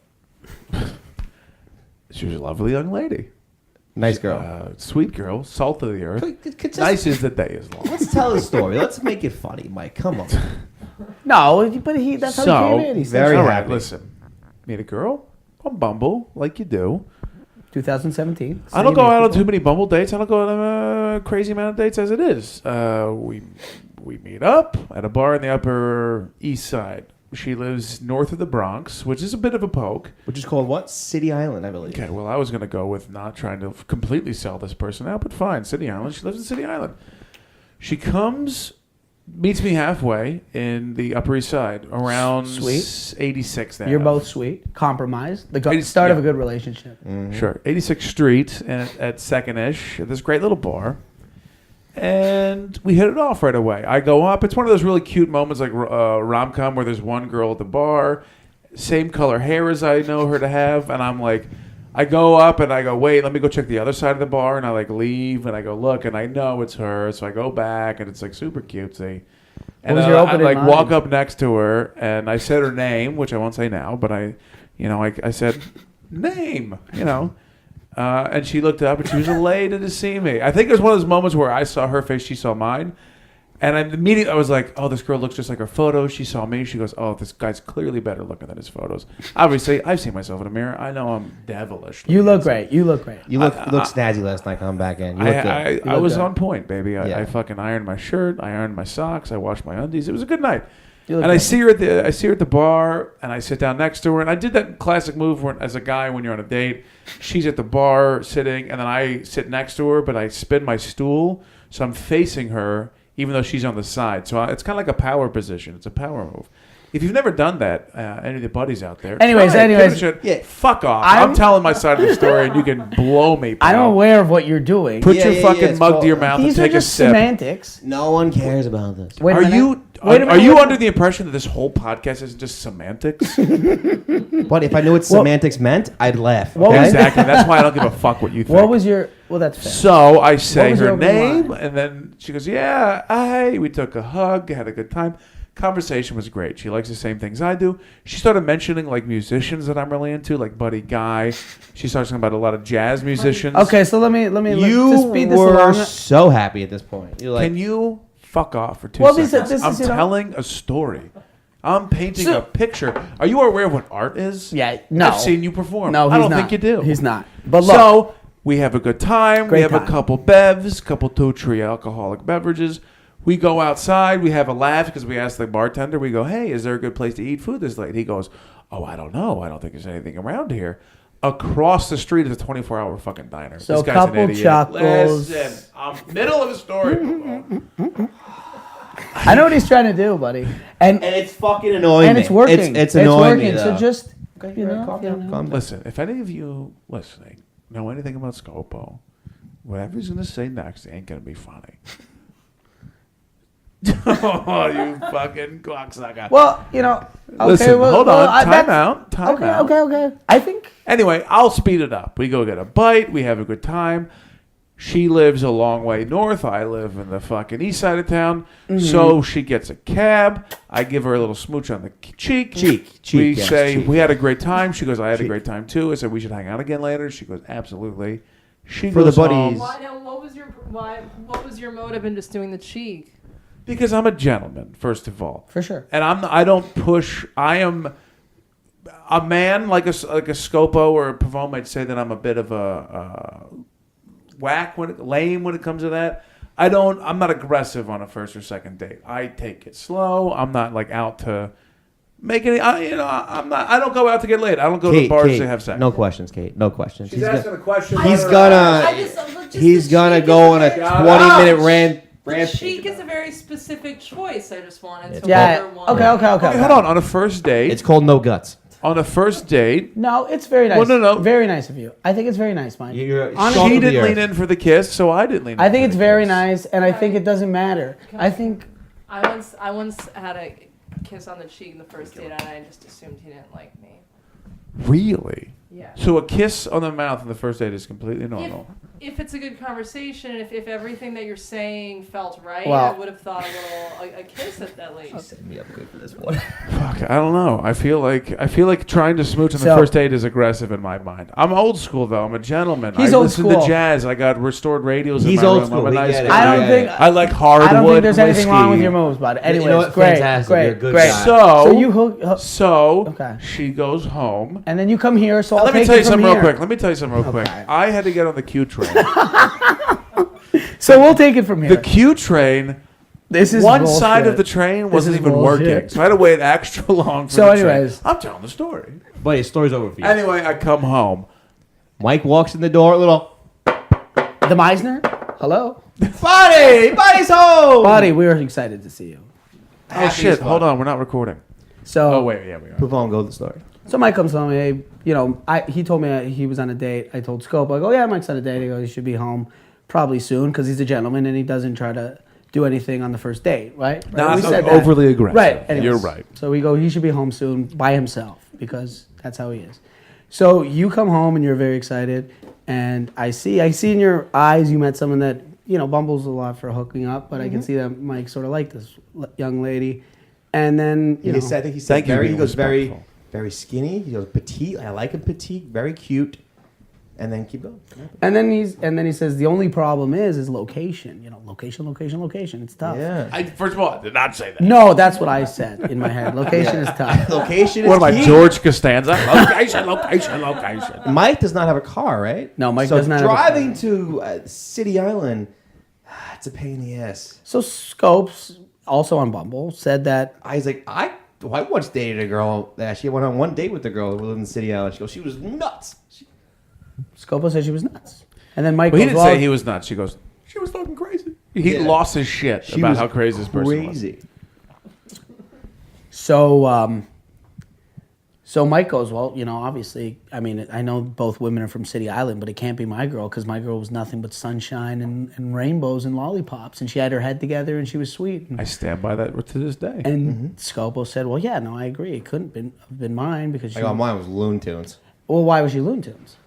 She was a lovely young lady. Nice girl. Sweet girl, salt of the earth. Just- Nice as the day is long. Let's tell the story. Let's make it funny, Mike. Come on. No, but that's how he came in. He's very All happy. right, listen. Meet a girl on Bumble, like you do. 2017. I don't go out on too many Bumble dates. I don't go on a crazy amount of dates as it is. We meet up at a bar in the Upper East Side. She lives north of the Bronx, which is a bit of a poke. Which is called what? City Island, I believe. Okay, well, I was going to go with not trying to completely sell this person out, but fine, City Island. She lives in City Island. She comes, meets me halfway in the Upper East Side, around Sweet. 86th Ave. You're both sweet. Compromised. The It's- start of yeah. a good relationship. Sure. 86th Street at 2nd-ish, at this great little bar. And we hit it off right away. I go up. It's one of those really cute moments like rom-com where there's one girl at the bar, same color hair as I know her to have. And I'm like, I go up and I go, wait, let me go check the other side of the bar. And I like leave and I go, look, and I know it's her. So I go back and it's like super cutesy. And was your I opening like line? walk up next to her and I said her name, which I won't say now, but I said name, and she looked up and she was elated to see me. I think it was one of those moments where I saw her face, she saw mine. And I was like, oh, this girl looks just like her photos. She saw me. She goes, oh, this guy's clearly better looking than his photos. Obviously, I've seen myself in a mirror. I know I'm devilish. You look great. You look great. You look snazzy last night coming back in. You look good. I was good. on point, baby. Yeah. I fucking ironed my shirt. I ironed my socks. I washed my undies. It was a good night. You look And I great. see her at the bar, and I sit down next to her, and I did that classic move where, as a guy, when you're on a date, she's at the bar sitting, and then I sit next to her, but I spin my stool, so I'm facing her, even though she's on the side. So it's kind of like a power position. It's a power move. If you've never done that, any of the buddies out there, Anyways, try it. Give it a shot. yeah. Fuck off. I'm- I'm telling my side of the story, and you can blow me. Pal. I'm aware of what you're doing. Put Yeah, your yeah, fucking yeah, it's mug called- to your mouth These and are take a just sip. semantics. No one cares about this. Wait a Are minute. you Wait a minute, are you wait a under minute. the impression that this whole podcast is just semantics? But if I knew what semantics meant, I'd laugh. What okay? was Exactly. That's why I don't give a fuck what you think. What was your? Well, that's fair. So I say was her your opening name, line? and then she goes, "Yeah, hi." We took a hug, had a good time. Conversation was great. She likes the same things I do. She started mentioning like musicians that I'm really into, like Buddy Guy. She started talking about a lot of jazz musicians. Okay, so let me You just speed this were along. so happy at this point. You're like, Can you fuck off for 2 Well, this- seconds? this I'm is, telling a story. I'm painting So- a picture. Are you aware of what art is? Yeah, no. I've seen you perform. No, I he's don't not. think you do. He's not. But look, So we have a good time. Great We have time. a couple bevs, couple two-tree alcoholic beverages. We go outside. We have a laugh because we ask the bartender. We go, "Hey, is there a good place to eat food this late?" He goes, "Oh, I don't know. I don't think there's anything around here." Across the street is a 24-hour fucking diner. So this guy's couple an idiot. chuckles. Listen, I'm middle of a story. I know what he's trying to do, buddy, and it's fucking annoying. and it's working. It's annoying me, working. So though. just Okay, you right, know, calm you down, know. calm down. Listen, if any of you listening know anything about Scopo, whatever he's going to say next ain't going to be funny. Oh, you fucking cocksucker. Well, you know. Okay, Listen, well, hold well, on. Time that's- out. Time out. Okay. I think Anyway, I'll speed it up. We go get a bite. We have a good time. She lives a long way north. I live in the fucking east side of town. So she gets a cab. I give her a little smooch on the cheek. We yes, say, cheek. we had a great time. She goes, I had a great time too. I said, we should hang out again later. She goes, absolutely. She For the goes buddies. home. What was your motive in just doing the cheek? Because I'm a gentleman, first of all. For sure. And I don't push. I am a man like a Scopo or a Pavone might say that I'm a bit of a lame when it comes to that. I'm not aggressive on a first or second date. I take it slow. I'm not like out to make any. I don't go out to get laid. I don't go to the bars to have sex. No questions, Kate. No questions. She's asking a question. He's gonna the go on a cheek 20-minute rant. The cheek is a very specific choice. I just wanted to Yeah. wonder one. Okay. Hold on. On a first date. It's called no guts. On a first date. No, it's very nice. Well, no. Very nice of you. I think it's very nice, Mike. Honestly, She didn't lean in for the kiss, so I didn't lean in. I think for it's the very kiss. nice, and I think it doesn't matter. I think I once had a kiss on the cheek in the first date, and I just assumed he didn't like me. Really? Yeah. So a kiss on the mouth on the first date is completely normal. If it's a good conversation, if everything that you're saying felt right, Well- I would have thought a kiss at least. Set me up good for this one. Fuck, I don't know. I feel like trying to smooch on the So- first date is aggressive in my mind. I'm old school though. I'm a gentleman. He's I old listen school. to jazz. I got restored radios He's in my old room. school. I'm a We nice get it. guy. I don't think I like hardwood I don't think there's anything whiskey. wrong with your moves, bud. Anyways, know what? great, Fantastic. great, You're a good great. guy. So you hook, So Okay. she goes home. and then you come here. So I'll Let me take tell it you from something here. real quick. Let me tell you something real quick. Okay. I had to get on the Q train. So we'll take it from here. The Q train. This is One bullshit. side of the train wasn't is even bullshit. working, so I had to wait extra long for So the anyways. train. I'm telling the story. Buddy, story's over for you. Anyway, I come home. Mike walks in the door, little The Meisner. Hello, buddy's home. buddy. We were excited to see you. Oh shit! Hold on, we're not recording. So Oh wait, yeah, we are. Pavone, go to the story. So Mike comes home. Hey, he told me he was on a date. I told Scope, I go, yeah, Mike's on a date. He goes, he should be home probably soon because he's a gentleman and he doesn't try to do anything on the first date, right? Not We said that. overly aggressive. Right. anyways. You're right. So we go, he should be home soon by himself because that's how he is. So you come home and you're very excited, and I see in your eyes you met someone that Bumble's a lot for hooking up, but I can see that Mike sort of liked this young lady, and then I think he said Thank you for very. He being goes very, respectful. very skinny. He goes petite. I like him petite, very cute, and then keep going. and then he says the only problem is location. Location. It's tough. Yeah. First of all, I did not say that. No, that's what I said in my head. Location is tough. Location is What am I, key. George Costanza? Location. Mike does not have a car, right? No, Mike so does not have a driving to City Island, it's a pain in the ass. So Scopes, also on Bumble, said that I was like, I once dated a girl that she went on one date with the girl who lived in City Island. She goes, she was nuts. Scopo said she was nuts, and then Mike. But he goes, didn't well, say he was nuts. She goes, she was fucking crazy. He Yeah. lost his shit She about was how crazy this person was. crazy. So Mike goes, well, obviously, I mean, I know both women are from City Island, but it can't be my girl because my girl was nothing but sunshine and rainbows and lollipops, and she had her head together and she was sweet. I stand by that to this day. And Scopo said, well, yeah, no, I agree. It couldn't have been mine because she. I go, mine was Looney Tunes. Well, why was she Looney Tunes?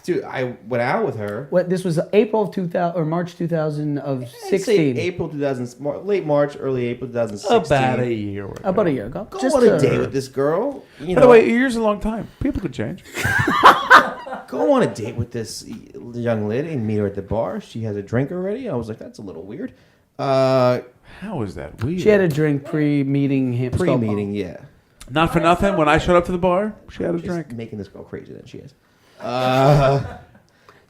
Dude, I went out with her. What? This was April of 2000 or March I'd say 2016. April 2000, late March, early April 2016. About a year. About a year ago. Go on a date with this girl. By the way, a year's a long time. People could change. Go on a date with this young lady and meet her at the bar. She has a drink already. I was like, that's a little weird. How is that weird? She had a drink pre-meeting him. Pre-meeting, yeah. Not for nothing. When I showed up to the bar, she had a She's drink. making this girl crazier than she is. So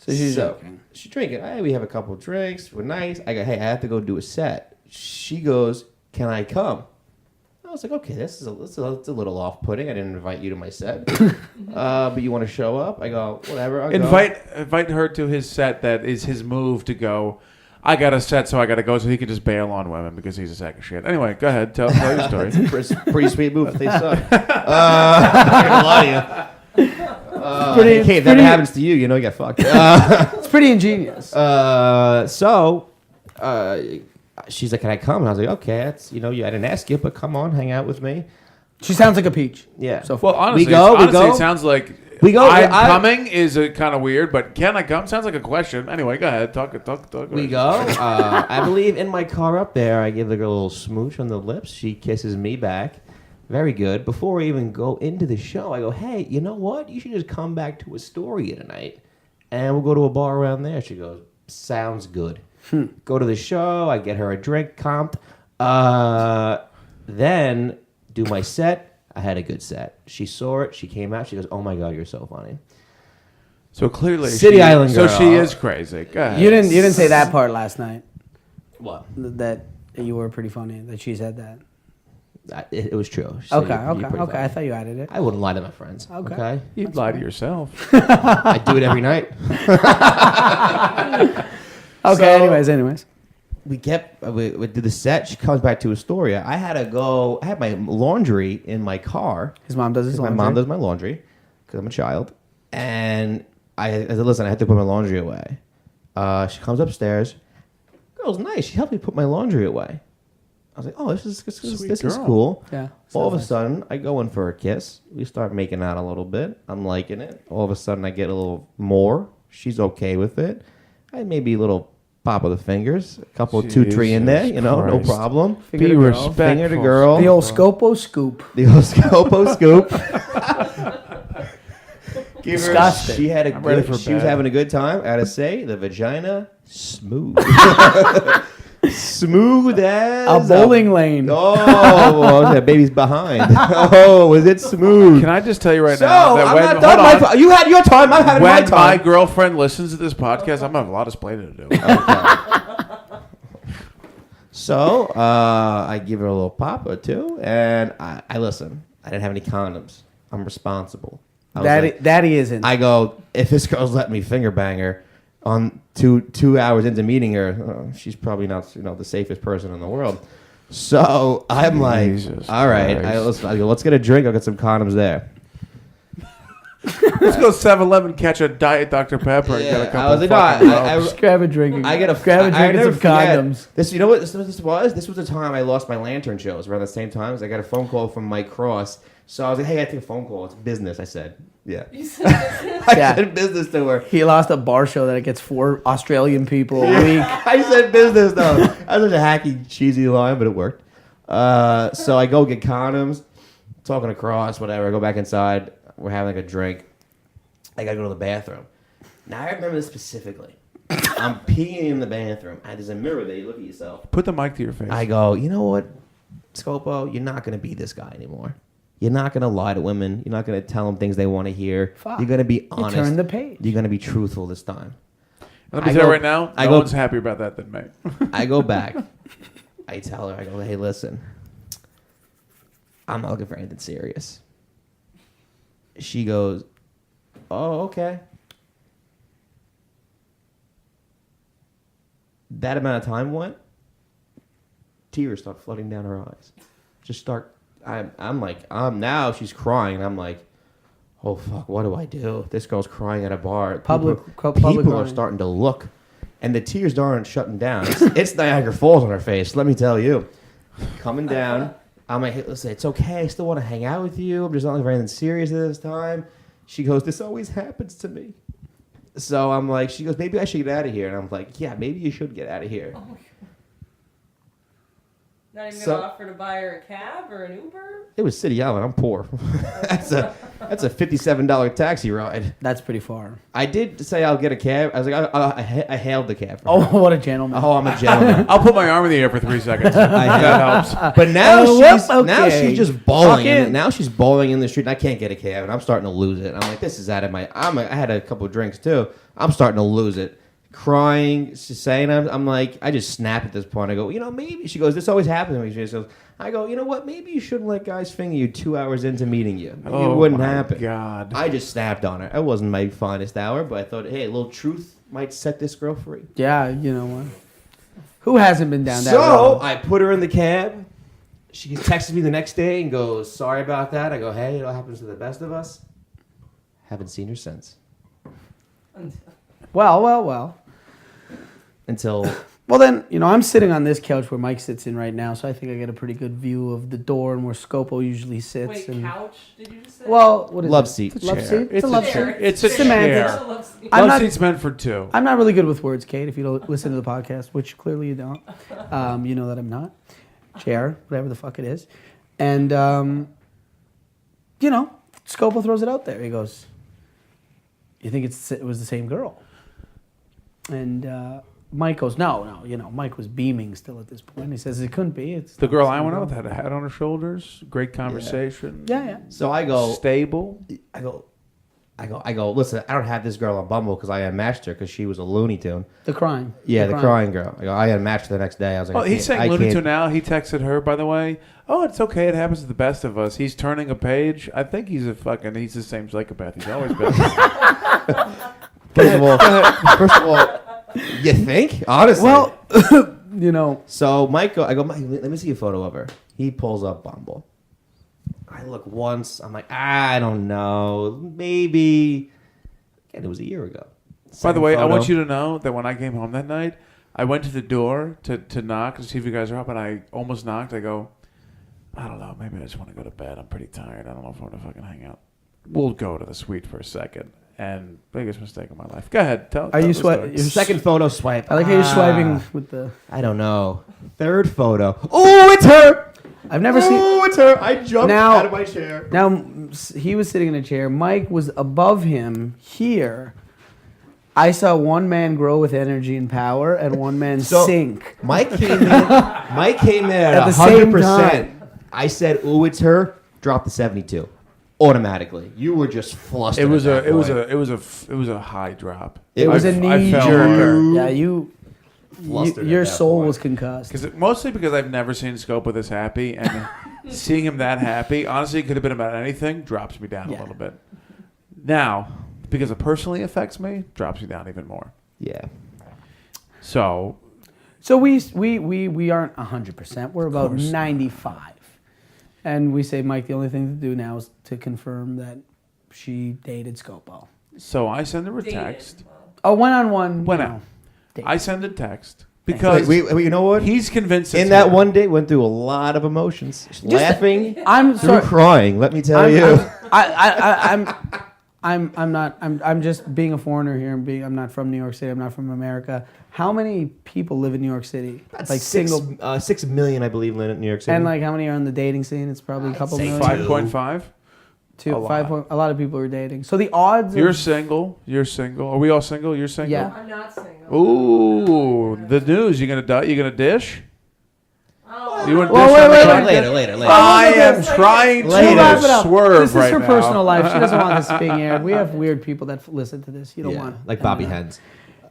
she's joking. She's drinking. Hey, we have a couple of drinks. We're nice. I go, hey, I have to go do a set. She goes, can I come? I was like, okay, this is a little off-putting. I didn't invite you to my set, but you want to show up? I go, whatever. I'll go. Invite her to his set. That is his move to go. I got a set, so I got to go, so he can just bail on women because he's a sack of shit. Anyway, go ahead, tell your story. Pretty sweet move if they suck. I'm not gonna lie to you. If that happens to you, you get fucked. It's pretty ingenious. She's like, can I come? And I was like, okay, that's, I didn't ask you, but come on, hang out with me. She sounds like a peach. Yeah. So Well, honestly, We go. it sounds like We go. I'm coming is kind of weird, but can I come? Sounds like a question. Anyway, go ahead. Talk. We go. I believe in my car up there, I give the girl a little smooch on the lips. She kisses me back. Very good. Before we even go into the show, I go, hey, you know what? You should just come back to Astoria tonight, and we'll go to a bar around there. She goes, sounds good. Go to the show. I get her a drink, comped. Then do my set. I had a good set. She saw it. She came out. She goes, oh, my God, you're so funny. So clearly, City Island girl. So she is crazy. Go ahead. You didn't say that part last night. What? That you were pretty funny. That she said that. It was true. She said, Okay. you're pretty funny. I thought you added it. I wouldn't lie to my friends. Okay. You'd lie to yourself. I do it every night. Okay. Anyways. We did the set. She comes back to Astoria. I had my laundry in my car. His mom does his laundry. My mom does my laundry because I'm a child. And I said, listen, I have to put my laundry away. She comes upstairs. Girl's nice. She helped me put my laundry away. I was like, oh, this is cool. Yeah. All of a sudden, I go in for a kiss. We start making out a little bit. I'm liking it. All of a sudden, I get a little more. She's okay with it. I maybe a little pop of the fingers, a couple, Jesus 2, 3 in there, no problem. Be respectful. Finger to girl. The old Scopo scoop. The old Scopo scoop. Disgusting. She had I'm ready for she was bed. having a good time. I gotta say, the vagina smooth, smooth as A bowling lane. Oh, that baby's behind. Oh, was it smooth? Can I just tell you right So now that I'm when, not done. hold on. You had your time. I'm having my When time. my girlfriend listens to this podcast, I'm gonna have a lot of explaining to do. So I give her a little pop or two, and I listen. I didn't have any condoms. I'm responsible. I was like- Daddy isn't. I go, if this girl's letting me finger bang her on 2 hours into meeting her, she's probably not the safest person in the world. So I'm Jesus like, all right, Christ. I go, let's get a drink. I'll get some condoms there. Let's go 7-Eleven, catch a Diet Dr. Pepper, and get a couple I was like, fucking no, cups. Just grab a drink. I get a grab a drink and never some forget. condoms. This, you know what this was? This was the time I lost my lantern shows around the same time. I got a phone call from Mike Cross. So I was like, hey, I take a phone call. It's business. I said, yeah. You said business? I Yeah. said business to her. He lost a bar show that gets 4 Australian people a week. I said business though. That was such a hacky, cheesy line, but it worked. So I go get condoms, talking to Cross, whatever. I go back inside. We're having like a drink. I gotta go to the bathroom. Now I remember this specifically. I'm peeing in the bathroom. There's a mirror there. You look at yourself. Put the mic to your face. I go, you know what, Scopo? You're not gonna be this guy anymore. You're not gonna lie to women. You're not gonna tell them things they want to hear. Fuck. You're gonna be You honest. turn the page. You're gonna be truthful this time. Let me I tell go- you right now, I no go- one's happier about that than me. I go back. I tell her, I go, hey, listen, I'm not looking for anything serious. She goes, oh, okay. That amount of time went, tears start flooding down her eyes. I'm like, now she's crying, and I'm like, oh, fuck, what do I do? This girl's crying at a bar. Public People are crying. starting to look, and the tears aren't shutting down. It's Niagara Falls on her face, let me tell you. Coming down, I'm like, hey, listen, it's okay. I still want to hang out with you. I'm just not looking for anything serious at this time. She goes, this always happens to me. So I'm like, she goes, maybe I should get out of here. And I'm like, yeah, maybe you should get out of here. Oh my God. Not even So- gonna offer to buy her a cab or an Uber? It was City Island. I'm poor. that's a $57 taxi ride. That's pretty far. I did say I'll get a cab. I was like, I hailed the cab. For Oh, her. what a gentleman. Oh, I'm a gentleman. I'll put my arm in the air for 3 seconds. That helps. But now now okay. she's just bawling. Fuck it. Now she's bawling in the street, and I can't get a cab, and I'm starting to lose it. I'm like, this is out of my. I had a couple of drinks too. I'm starting to lose it. Crying, she's saying, I'm like, I just snap at this point. I go, maybe. She goes, this always happens to me. She goes, I go, you know what? Maybe you shouldn't let guys finger you 2 hours into meeting you. Maybe it wouldn't my happen. God. I just snapped on her. It wasn't my finest hour, but I thought, hey, a little truth might set this girl free. Yeah, you know what? Who hasn't been down that So road? I put her in the cab. She texts me the next day and goes, sorry about that. I go, hey, it all happens to the best of us. Haven't seen her since. Well. Until Well, then, I'm sitting on this couch where Mike sits in right now, so I think I get a pretty good view of the door and where Scopo usually sits. Wait, and couch? Did you just say? Well, what is Love it? seat. It's a Love chair. seat? It's a a love chair. seat. It's a Semantics. chair. I'm Love not- seat's meant for two. I'm not really good with words, Kate, if you don't listen to the podcast, which clearly you don't. You know that I'm not. Chair, whatever the fuck it is. And, Scopo throws it out there. He goes, you think it was the same girl? And Mike goes, no. Mike was beaming still at this point. He says, it couldn't be. It's The not girl the I same went out girl." with had a hat on her shoulders. Great conversation. Yeah. So I go, Stable. listen, I don't have this girl on Bumble because I unmatched her because she was a Looney Tune. The crying. Yeah, the crying girl. I unmatched her the next day. I was like, Oh, I he's can't- saying I Looney can't- Tune now. He texted her, by the way. Oh, it's okay. It happens to the best of us. He's turning a page. I think he's he's the same psychopath he's always been. First of all, you think? Honestly. Well, So Mike, I go, Mike, let me see a photo of her. He pulls up Bumble. I look once. I'm like, I don't know. Maybe. And it was a year ago. By the way, I Second want photo. you to know that when I came home that night, I went to the door to knock to see if you guys are up, and I almost knocked. I go, I don't know. Maybe I just want to go to bed. I'm pretty tired. I don't know if I want to fucking hang out. We'll go to the suite for a second. And biggest mistake of my life. Go ahead. Tell Are you the sweating? story. Second photo swipe. I like how you're swiping with the. I don't know. Third photo. Oh, it's her. I've never seen. Oh, it's her. I jumped Now- out of my chair. Now, he was sitting in a chair. Mike was above him here. I saw one man grow with energy and power and one man So- sink. Mike came in. Mike came in At at the same 100%. time. I said, "Ooh, it's her." Dropped to 72 automatically. You were just flustered. It was at that point. it was a high drop. It was a knee fell jerker. Yeah, Flustered at your that soul point. was concussed. Mostly because I've never seen Scopo this happy, and seeing him that happy, honestly, it could have been about anything. Drops me down Yeah. a little bit. Now, because it personally affects me, drops me down even more. Yeah. So So we aren't 100%. We're about 95. And we say, Mike, the only thing to do now is to confirm that she dated Scopo. I send her a text. Oh, one-on-one. Went you out. know, date. I send a text because you know what? he's convinced it's In that her. one day, went through a lot of emotions, laughing, I'm through sorry. crying. Let me tell you. I'm just being a foreigner here and I'm not from New York City. I'm not from America. How many people live in New York City? Like 6 million, I believe, live in New York City. And like how many are on the dating scene? It's probably a couple say million. 5.5. Two, a lot. 5. A lot of people are dating. So the odds. You're of, single. You're single. Are we all single? You're single. Yeah. I'm not single. Ooh, the news. You gonna dish? Oh. You want Well, dish wait, on the wait, content? later. I am trying to Later. Wrap it up. swerve This is right her now. personal life. She doesn't want this being aired. We have weird people that listen to this. You don't Yeah, want like Bobby Hens.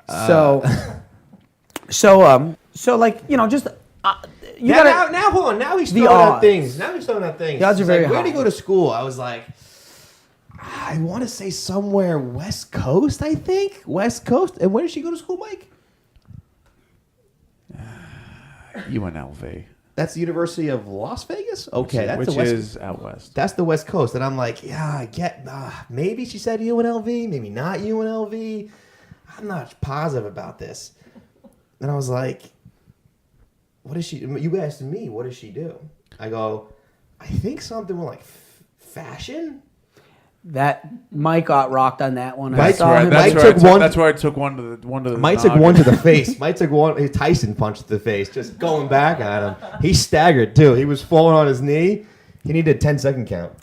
So like just you now, gotta. now, hold on. Now he's The throwing out odds. things. Now he's throwing out things. The odds are He's very like, where did he high. go to school? I was like, I want to say somewhere West Coast, I think. West Coast. And where did she go to school, Mike? UNLV. That's the University of Las Vegas? Okay, that's which the West is out west. That's the West Coast. And I'm like, yeah, I get, maybe she said UNLV, maybe not UNLV. I'm not positive about this. And I was like, what is she, you asked me, what does she do? I go, I think something with like fashion. That Mike got rocked on that one. I Mike- saw him. Mike That's took one- That's where I took one to the. Mike took noggin. one to the face. Mike took one. Tyson punched to the face, just going back at him. He staggered too. He was falling on his knee. He needed a 10-second count.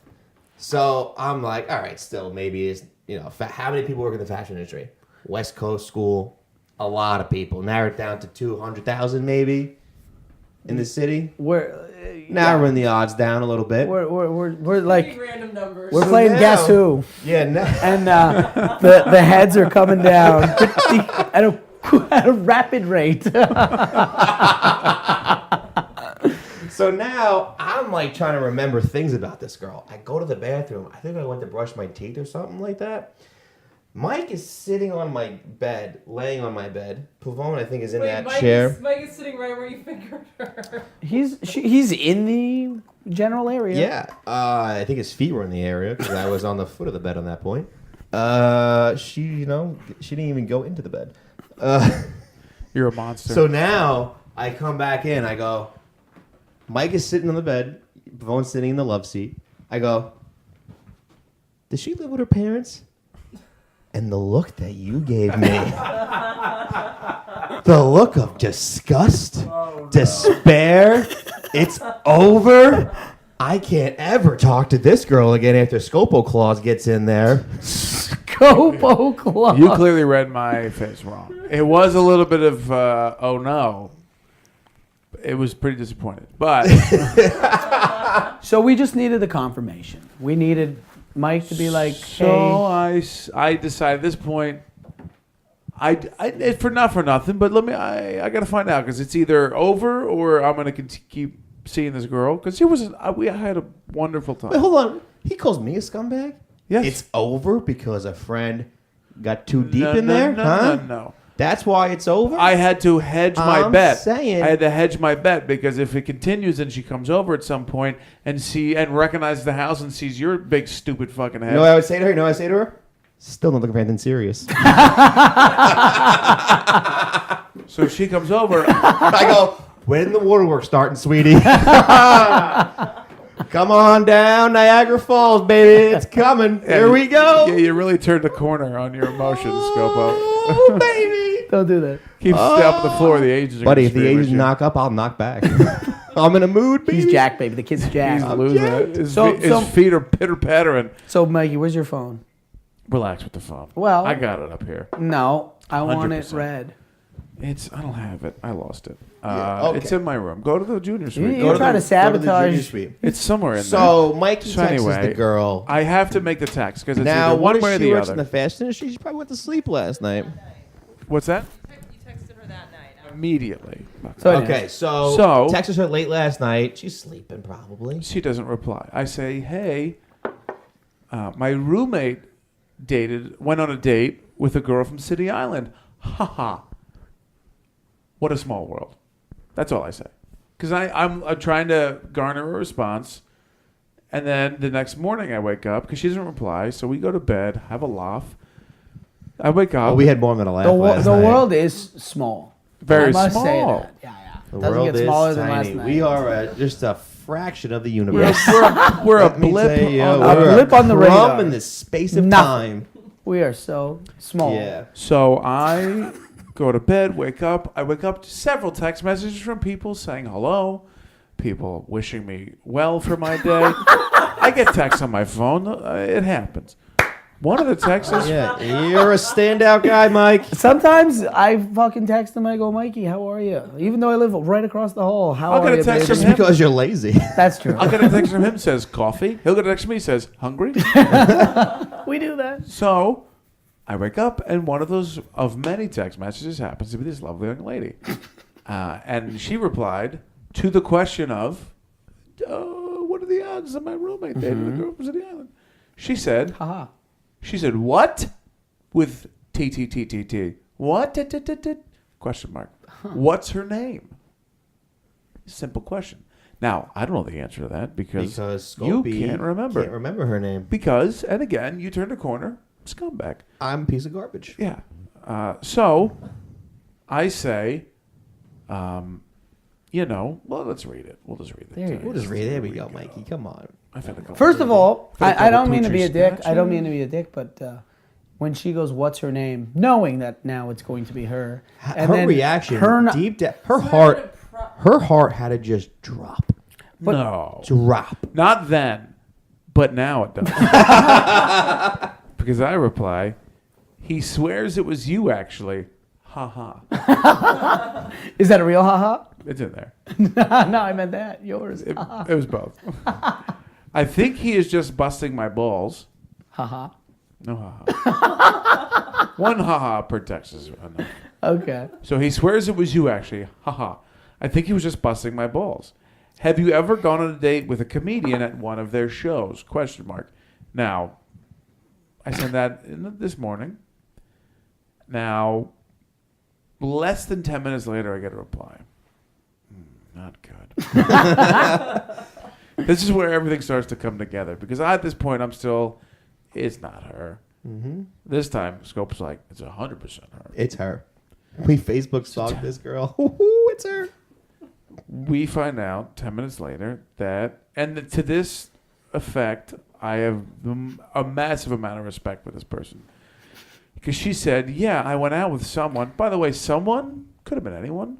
So I'm like, all right, still maybe it's how many people work in the fashion industry? West Coast school, a lot of people. Narrowed down to 200,000 maybe in the city. Narrowing the odds down a little bit. We're like Pretty random numbers. we're playing now- Guess Who, Yeah. No. and the heads are coming down at a rapid rate. So now I'm like trying to remember things about this girl. I go to the bathroom. I think I went to brush my teeth or something like that. Mike is sitting on my bed, laying on my bed. Pavone, I think, is in that chair. Mike is sitting right where you fingered her. He's in the general area. Yeah. I think his feet were in the area because I was on the foot of the bed on that point. She didn't even go into the bed. You're a monster. So now I come back in. I go, Mike is sitting on the bed. Pavone's sitting in the love seat. I go, does she live with her parents? And the look that you gave me, the look of disgust, despair, it's over. I can't ever talk to this girl again after Scopo Claus gets in there. Scopo Claus. You clearly read my face wrong. It was a little bit of, oh no. It was pretty disappointed. But. So we just needed the confirmation. We needed Mike to be like, So hey. I decided at this point, not for nothing, but I got to find out because it's either over or I'm going to keep seeing this girl because I had a wonderful time. Wait, hold on. He calls me a scumbag? Yes. It's over because a friend got too deep No, in no, there? no, huh? no. That's why it's over? I had to hedge my I'm bet. saying- I had to hedge my bet because if it continues and she comes over at some point and recognizes the house and sees your big stupid fucking head. You know what I would say to her? Still not looking for anything serious. So she comes over. I go, when the waterworks starting, sweetie? Come on down, Niagara Falls, baby. It's coming. Here we go. Yeah, you really turned the corner on your emotions, Scopo. Oh, baby. Don't do that. Keep stepping the floor. The agents are Buddy, gonna if the scream at Asians you. knock up, I'll knock back. I'm in a mood, baby. He's Jack, baby. The kid's Jack. He's losing it. jacked. His, So- his feet are pitter-pattering. So, Mikey, where's your phone? Relax with the phone. Well- I got it up here. No, I want it 100%. red. I don't have it. I lost it. Yeah, okay. It's in my room. Go to the junior suite. You- Go You're to trying the- to sabotage. It's somewhere in there. So, Mikey So texts anyway, the girl. I have to make the text because it's Now, either what one if way or she the works in other. the fashion industry? She probably went to sleep last night. What's that? You texted her that night. Immediately. So, anyways, Okay, so texted her late last night. She's sleeping probably. She doesn't reply. I say, hey, my roommate went on a date with a girl from City Island. Ha ha. What a small world. That's all I say. Because I'm trying to garner a response. And then the next morning I wake up because she doesn't reply. So we go to bed, have a laugh. I wake up. Oh, we had more than a laugh the last the night. world is small. Very I must small. say that. Yeah. The Doesn't world get is smaller than tiny. last night. We are just a fraction of the universe. We're a Let me blip. tell you, on we're a blip on the crumb radar. in the space of Nothing. time. We are so small. Yeah. So I go to bed, wake up. I wake up to several text messages from people saying hello, people wishing me well for my day. I get texts on my phone. It happens. One of the texts is, Yeah, you're a standout guy, Mike. Sometimes I fucking text him. I go, Mikey, how are you? Even though I live right across the hall, how I'll are get a you? text baby? from Just because you're lazy. That's true. I'll get a text from him says coffee. He'll get a text from me says hungry. We do that. So I wake up and one of those of many text messages happens to be this lovely young lady, and she replied to the question of, "What are the odds that my roommate dated a girl from City Island?" She said, Haha. She said, "What?" With T. What? Question mark. What's her name? Simple question. Now, I don't know the answer to that because you Scopey can't remember. Can't remember her name. Because, and again, you turned a corner, scumbag. I'm a piece of garbage. Yeah. So, I say, well, let's read it. We'll just read it. There you go. We'll just read it. There we go, Mikey. Come on. I've had a couple. First of all, Got a I don't couple mean to be a Poochie dick. I don't scratches. mean to be a dick, but when she goes, "What's her name?" knowing that now it's going to be her, and Her then reaction, her deep down, her heart had to just drop. No. Drop. Not then, but now it does. Because I reply, he swears it was you actually. Ha ha. Is that a real haha? It's in there. No, I meant that. Yours. It was both. I think he is just busting my balls. Haha. No ha-ha. One ha-ha per text is enough. Okay. So he swears it was you actually. Ha-ha. I think he was just busting my balls. Have you ever gone on a date with a comedian at one of their shows? Question mark. Now, I sent that this morning. Now, less than 10 minutes later, I get a reply. Not good. This is where everything starts to come together. Because at this point, I'm still, it's not her. Mm-hmm. This time, Scope's like, it's 100% her. It's her. We Facebook stalked this girl. It's her. We find out 10 minutes later that, and to this effect, I have a massive amount of respect for this person. Because she said, yeah, I went out with someone. By the way, someone could have been anyone.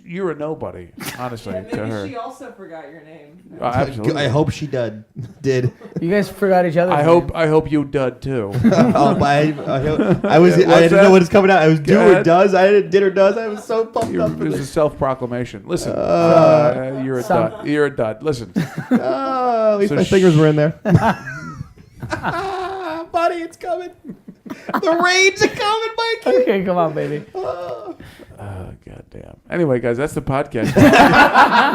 You're a nobody, honestly, Yeah, maybe to her. she also forgot your name. Absolutely. I hope she did. You guys forgot each other. I hope you did too. Oh, but I What's didn't that? know what is coming out. I was Go do or ahead. does. I did or does. I was so pumped up. It was a self-proclamation. Listen, you're a Some- dud. You're a dud. Listen. At least So my fingers were in there. Ah, Buddy, it's coming. The raids are coming, Mikey. Okay, come on, baby. Oh, goddamn. Anyway, guys, that's the podcast.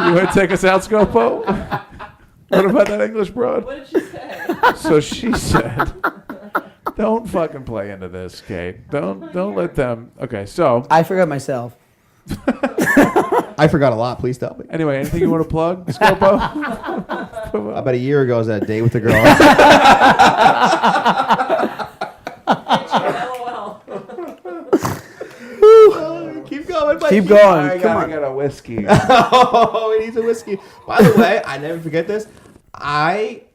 You want to take us out, Scopo? What about that English broad? What did she say? So she said, "Don't fucking play into this, Kate. Don't let them." Okay, so I forgot myself. I forgot a lot. Please tell me. anyway, anything you want to plug, Scopo? About a year ago, I was at a date with a girl. LOL. Keep going, Mikey. Keep going. I Come on. got a whiskey. Oh, he needs a whiskey. By the way, I never forget this.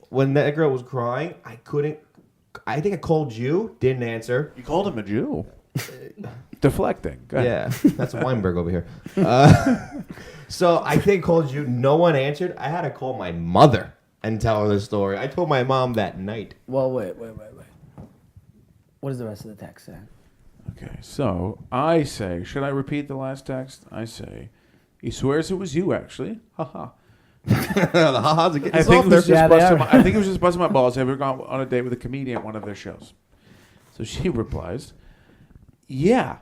When that girl was crying, I think I called you, didn't answer. You called him a Jew. Deflecting. Go ahead. Yeah, that's Weinberg over here. So I think I called you. No one answered. I had to call my mother and tell her the story. I told my mom that night. Well, wait. What does the rest of the text say? Okay, so I say, should I repeat the last text? I say, he swears it was you, actually. Haha. The ha-has are getting I think, softer. I think it was just busting my balls. Have you ever gone on a date with a comedian at one of their shows? So she replies, yeah,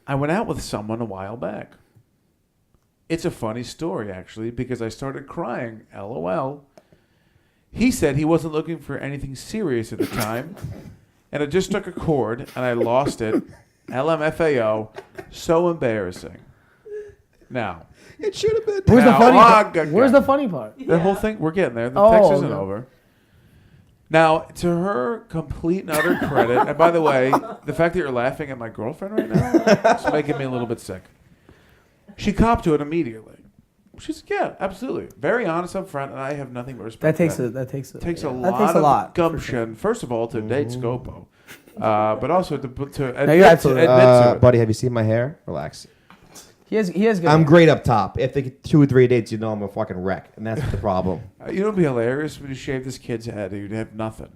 I went out with someone a while back. It's a funny story, actually, because I started crying, LOL. He said he wasn't looking for anything serious at the time, and I just struck a chord, and I lost it. LMFAO. So embarrassing. Now, It should have been. Where's the Now, funny part? God. Where's the funny part? the whole thing, we're getting there. The Oh, text isn't okay. over. Now, to her complete and utter credit, and by the way, the fact that you're laughing at my girlfriend right now is making me a little bit sick. She copped to it immediately. She's like, yeah, absolutely. Very honest up front, and I have nothing but respect That takes for a that takes a, takes yeah. a That lot takes a of lot. gumption, first of all, to date Scopo, but also to admit, you're to absolutely it. Buddy, have you seen my hair? Relax. He has good. I'm great up top. If they get 2 or 3 dates, you know I'm a fucking wreck, and that's the problem. You know what would be hilarious? When you shave this kid's head, you'd have nothing.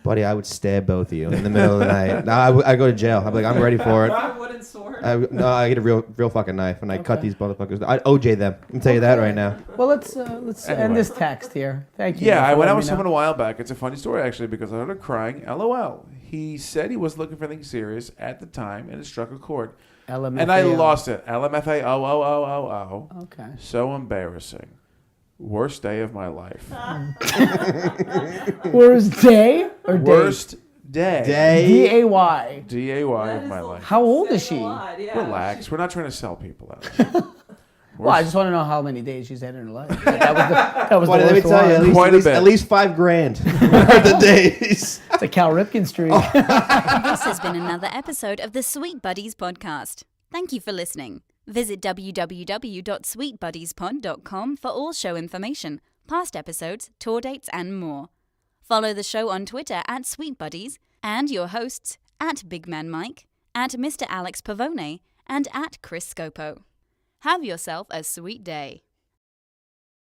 Buddy, I would stab both of you in the middle of the night. No, I go to jail. I'm like, I'm ready for it. A wooden sword. I get a real fucking knife, and I cut these motherfuckers. I OJ them. I can tell you that right now. Well, let's Anyway. end this text here. Thank you. Yeah, for I went letting out me with know. someone a while back. It's a funny story, actually, because I started crying. LOL. He said he wasn't looking for anything serious at the time, and it struck a chord. LMFAO. And I lost it. LMFAO. Okay. So embarrassing. Worst day of my life. Worst day or day? Worst day. DAY. D-A-Y That of is my a- life. How old is saying she? a lot, yeah. Relax. We're not trying to sell people out. Well, I just want to know how many days she's had in her life. That was the Buddy, let me worst tell you, one. Quite a bit. at least $5 grand worth of days. It's a Cal Ripken streak. This has been another episode of the Sweet Buddies podcast. Thank you for listening. Visit www.sweetbuddiespod.com for all show information, past episodes, tour dates, and more. Follow the show on Twitter at Sweet Buddies and your hosts at Big Man Mike, at Mr. Alex Pavone, and at Chris Scopo. Have yourself a sweet day.